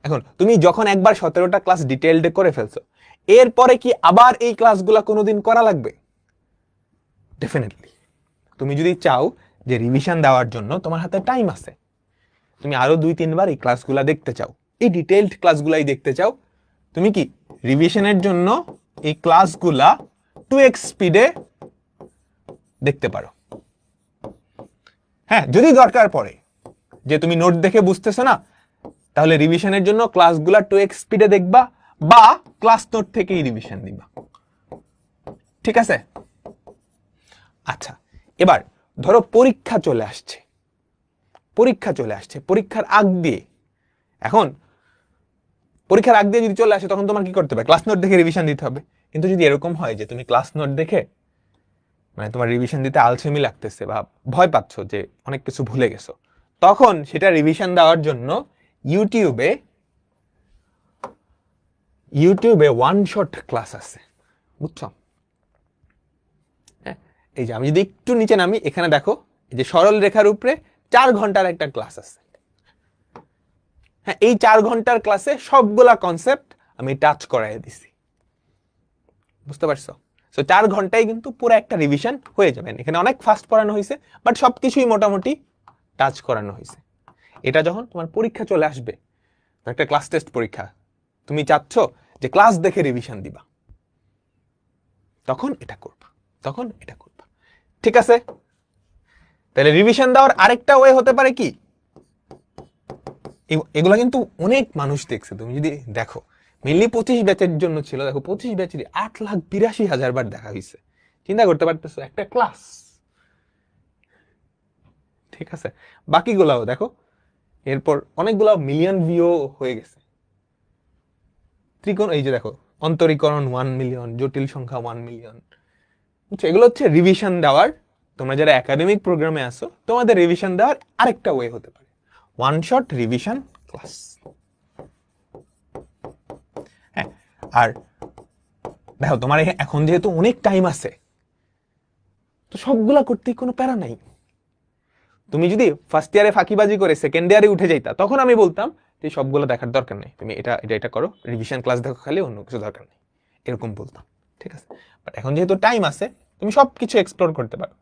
এখন তুমি যখন একবার 17টা ক্লাস ডিটেইলডে করে ফেলছো, এরপরে কি আবার এই ক্লাসগুলো কোনোদিন করা লাগবে? ডেফিনেটলি। তুমি যদি চাও যে রিভিশন দেওয়ার জন্য তোমার হাতে টাইম আছে, তুমি আরো 2-3 বার এই ক্লাসগুলা দেখতে চাও, এই ডিটেইলড ক্লাসগুলাই দেখতে চাও, তুমি কি রিভিশনের জন্য এই ক্লাসগুলা 2x স্পিডে দেখতে পারো। হ্যাঁ, যদি দরকার পড়ে যে তুমি নোট দেখে বুঝতেছো না, তাহলে রিভিশনের জন্য ক্লাসগুলা 2x স্পিডে দেখবা বা ক্লাস নোট থেকেই রিভিশন দিবা। ঠিক আছে? আচ্ছা, এবার ধরো পরীক্ষা চলে আসছে, পরীক্ষার আগ দিয়ে এখন পরীক্ষার আগ দিয়ে যদি চলে আসে তখন তোমার কি করতে হবে, ক্লাস নোট দেখে রিভিশন দিতে হবে। কিন্তু যদি এরকম হয় যে তুমি ক্লাস নোট দেখে মানে তোমার রিভিশন দিতে আলসেমি লাগতেছে বা ভয় পাচ্ছ যে অনেক কিছু ভুলে গেছো, তখন সেটা রিভিশন দেওয়ার জন্য ইউটিউবে ওয়ান শট ক্লাস আছে, বুঝছো? হ্যাঁ, এই যে আমি যদি একটু নিচে নামি, এখানে দেখো এই যে সরল রেখার উপরে 4 ঘন্টার একটা ক্লাস আছে। হ্যাঁ, এই 4 ঘন্টার ক্লাসে সবগুলা কনসেপ্ট আমি টাচ করাই দিছি, বুঝতে পারছো? সো 4 ঘন্টায় কিন্তু পুরো একটা রিভিশন হয়ে যাবে। এখানে অনেক ফাস্ট পড়ানো হয়েছে, বাট সবকিছুই মোটামুটি টাচ করানো হয়েছে। এটা যখন তোমার পরীক্ষা চলে আসবে, একটা ক্লাস টেস্ট পরীক্ষা, তুমি চাচ্ছ যে ক্লাস দেখে রিভিশন দিবা, তখন এটা করবা, ঠিক আছে? তাহলে রিভিশন দেওয়ার আরেকটা ওয়ে হতে পারে কি, এগুলা কিন্তু অনেক মানুষ দেখছে, তুমি যদি দেখো মেনলি 25 ব্যাচের জন্য ছিল, দেখো 25 ব্যাচের 8,82,000 বার দেখা হয়েছে। চিন্তা করতে পারতেছো, একটা ক্লাস, ঠিক আছে? বাকিগুলাও দেখো, এরপর অনেকগুলো মিলিয়ন ভিউ হয়ে গেছে। ত্রিকোণ, এই যে দেখো অন্তরীকরণ 1 মিলিয়ন, জটিল সংখ্যা 1 মিলিয়ন। এগুলো হচ্ছে রিভিশন দেওয়ার, তোমরা যারা একাডেমিক প্রোগ্রামে আসো তোমাদের রিভিশন দেওয়ার আরেকটা ওয়ে হতে পারে ওয়ান শট রিভিশন ক্লাস। হ্যাঁ, আর দেখো তোমার এখন যেহেতু অনেক টাইম আছে, তো সবগুলা করতে কোনো প্যারা নাই। তুমি যদি ফার্স্ট ইয়ারে ফাঁকিবাজি করে সেকেন্ড ইয়ারে উঠে যাইতা, তখন আমি বলতাম যে সবগুলো দেখার দরকার নেই, তুমি এটা করো, রিভিশন ক্লাস দেখো, খালি অন্য কিছু দরকার নেই, এরকম বলতাম, ঠিক আছে? বাট এখন যেহেতু টাইম আছে, তুমি সবকিছু এক্সপ্লোর করতে পারো।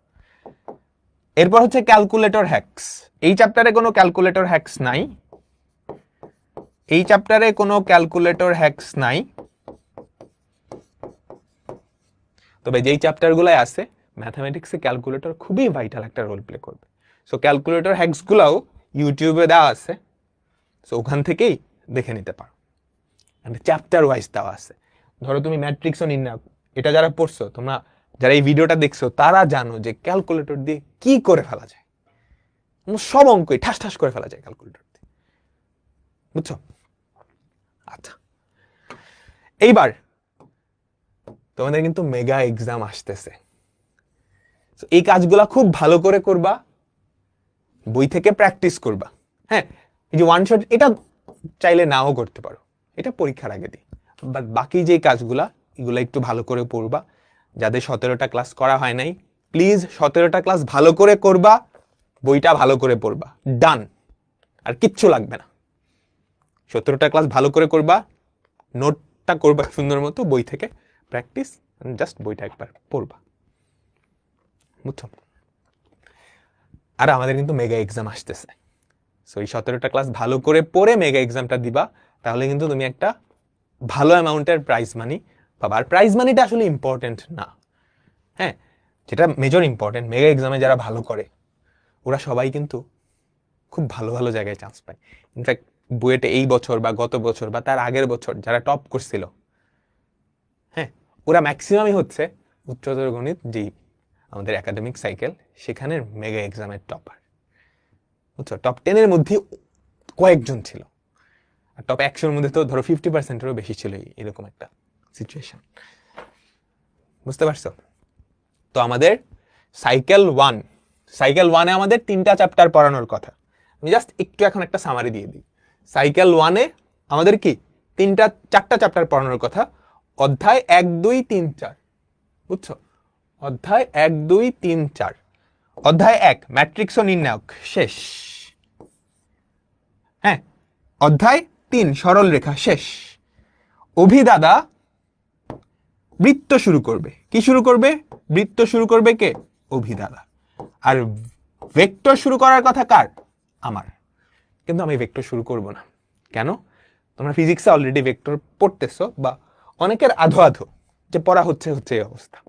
এরপর হচ্ছে ক্যালকুলেটর হ্যাকস। এই চ্যাপ্টারে কোনো ক্যালকুলেটর হ্যাকস নাই, তবে যেই চ্যাপ্টারগুলো আছে ম্যাথমেটিক্সে ক্যালকুলেটর খুবই ভাইটাল একটা রোল প্লে করবে। সো ক্যালকুলেটর হ্যাকসগুলোও ইউটিউবে দেওয়া আছে, সো ওখান থেকেই দেখে নিতে পারো। চ্যাপ্টার ওয়াইজ দেওয়া আছে। ধরো তুমি ম্যাট্রিক্স ও নির্ণায়ক, এটা যারা পড়ছো, তোমরা যারা এই ভিডিওটা দেখছো তারা জানো যে ক্যালকুলেটর দিয়ে কি করে ফেলা যায়, সব অঙ্কই ঠাস ঠাস করে ফেলা যায় ক্যালকুলেটর দিয়ে, বুঝছো? আচ্ছা, এইবার তোমাদের কিন্তু মেগা এক্সাম আসতেছে, এই কাজগুলা খুব ভালো করে করবা, বই থেকে প্র্যাকটিস করবা। হ্যাঁ, এই যে ওয়ান শট, এটা চাইলে নাও করতে পারো, এটা পরীক্ষার আগে দিই, বাট বাকি যে কাজগুলা এগুলা একটু ভালো করে পড়বা। যাদের 17টা ক্লাস করা হয় নাই, প্লিজ 17টা ক্লাস ভালো করে করবা, বইটা ভালো করে পড়বা, ডান, আর কিচ্ছু লাগবে না। 17টা ক্লাস ভালো করে করবা, নোটটা করবা সুন্দর মতো, বই থেকে প্র্যাকটিস, জাস্ট বইটা একবার পড়বা, বুঝছো? আর আমাদের কিন্তু মেগা এক্সাম আসতেছে, সো এই 17টা ক্লাস ভালো করে পড়ে মেগা এক্সামটা দিবা, তাহলে কিন্তু তুমি একটা ভালো অ্যামাউন্টের প্রাইজ মানি পাবা। আর প্রাইজ মানিটা আসলে ইম্পর্টেন্ট না, হ্যাঁ, যেটা মেজর ইম্পর্টেন্ট, মেগা এক্সামে যারা ভালো করে ওরা সবাই কিন্তু খুব ভালো ভালো জায়গায় চান্স পায়। ইনফ্যাক্ট বুয়েটে এই বছর বা গত বছর বা তার আগের বছর যারা টপ করছিল, হ্যাঁ, ওরা ম্যাক্সিমামই হচ্ছে উচ্চতর গণিত, যেই আমাদের একাডেমিক সাইকেল, সেখানের মেগা এক্সামের টপার, বুঝছো? টপ 10-এর মধ্যে কয়েকজন ছিল, আর টপ 100-এর মধ্যে তো ধরো 50%-এরও বেশি ছিল, এরকম একটা সিচুয়েশন, বুঝতে পারছো? তো আমাদের সাইকেল 1-এ আমাদের 3টা চ্যাপ্টার পড়ানোর কথা। আমি জাস্ট একটু এখন একটা সামারি দিয়ে দিই। সাইকেল 1-এ আমাদের কি 4টা চ্যাপ্টার পড়ানোর কথা, অধ্যায় 1, 2, 3, 4, বুঝছো? অধ্যায় 1, 2, 3, 4। অধ্যায় 1 ম্যাট্রিক্স ও নির্ণায়ক শেষ, হ্যাঁ। অধ্যায় 3 সরল রেখা শেষ। অভিদাদা বৃত্ত শুরু করবে, কি শুরু করবে? বৃত্ত শুরু করবে কে? অভিদাদা। আর ভেক্টর শুরু করার কথা কার? আমার। কিন্তু আমি ভেক্টর শুরু করব না। কেন? তোমরা ফিজিক্সে অলরেডি ভেক্টর পড়তেছো, বা অনেকের আধো আধো যে পড়া হচ্ছে এই অবস্থা।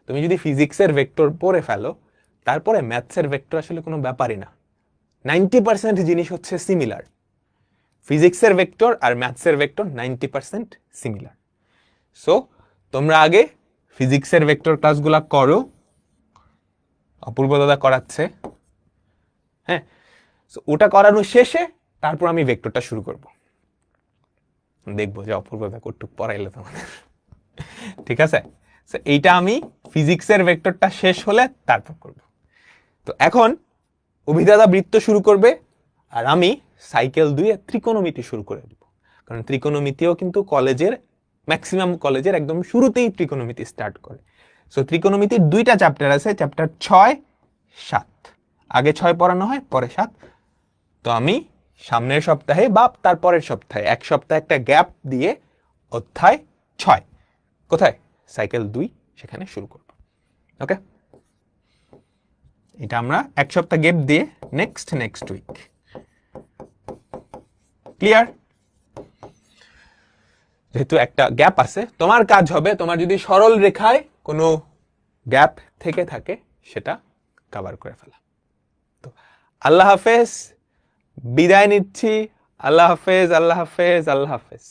তুমি যদি ফিজিক্সের ভেক্টর পড়ে ফেলো, তারপরে ম্যাথসের ভেক্টর আসলে কোনো ব্যাপারই না। 90% জিনিস হচ্ছে সিমিলার। ফিজিক্সের ভেক্টর আর ম্যাথসের ভেক্টর 90% সিমিলার। সো তোমরা আগে ফিজিক্সের ভেক্টর ক্লাসগুলো করো, অপূর্ব দাদা করাচ্ছে, হ্যাঁ। ওটা করানো শেষে তারপর আমি ভেক্টরটা শুরু করব। দেখবো যে অপূর্বতা কটুক পড়াইলে তোমাদের। ঠিক আছে, এইটা আমি ফিজিক্সের ভেক্টরটা শেষ হলে তারপর করব। তো এখন অভিদাদা বৃত্ত শুরু করবে, আর আমি সাইকেল 2 এ ত্রিকোণমিতি শুরু করে দেব। কারণ ত্রিকোণমিতিও কিন্তু কলেজের ম্যাক্সিমাম কলেজের একদম শুরুতেই ত্রিকোণমিতি স্টার্ট করে। সো ত্রিকোণমিতির 2টা চ্যাপ্টার আছে, চ্যাপ্টার 6, 7। আগে 6 পড়ানো হয়, পরে 7। তো আমি সামনের সপ্তাহে বা তারপরের সপ্তাহে, এক সপ্তাহে একটা গ্যাপ দিয়ে অধ্যায় 6 কোথায়, সাইকেল 2 সেখানে শুরু করব। ওকে, এটা আমরা এক সপ্তাহ গ্যাপ দিয়ে নেক্সট উইক। ক্লিয়ার? যেহেতু একটা গ্যাপ আছে, তোমার কাজ হবে, তোমার যদি সরল রেখায় কোনো গ্যাপ থেকে থাকে সেটা কভার করে ফেলা। তো আল্লাহ হাফেজ, বিদায় নিচ্ছি। আল্লাহ হাফেজ, আল্লাহ হাফেজ, আল্লাহ হাফেজ।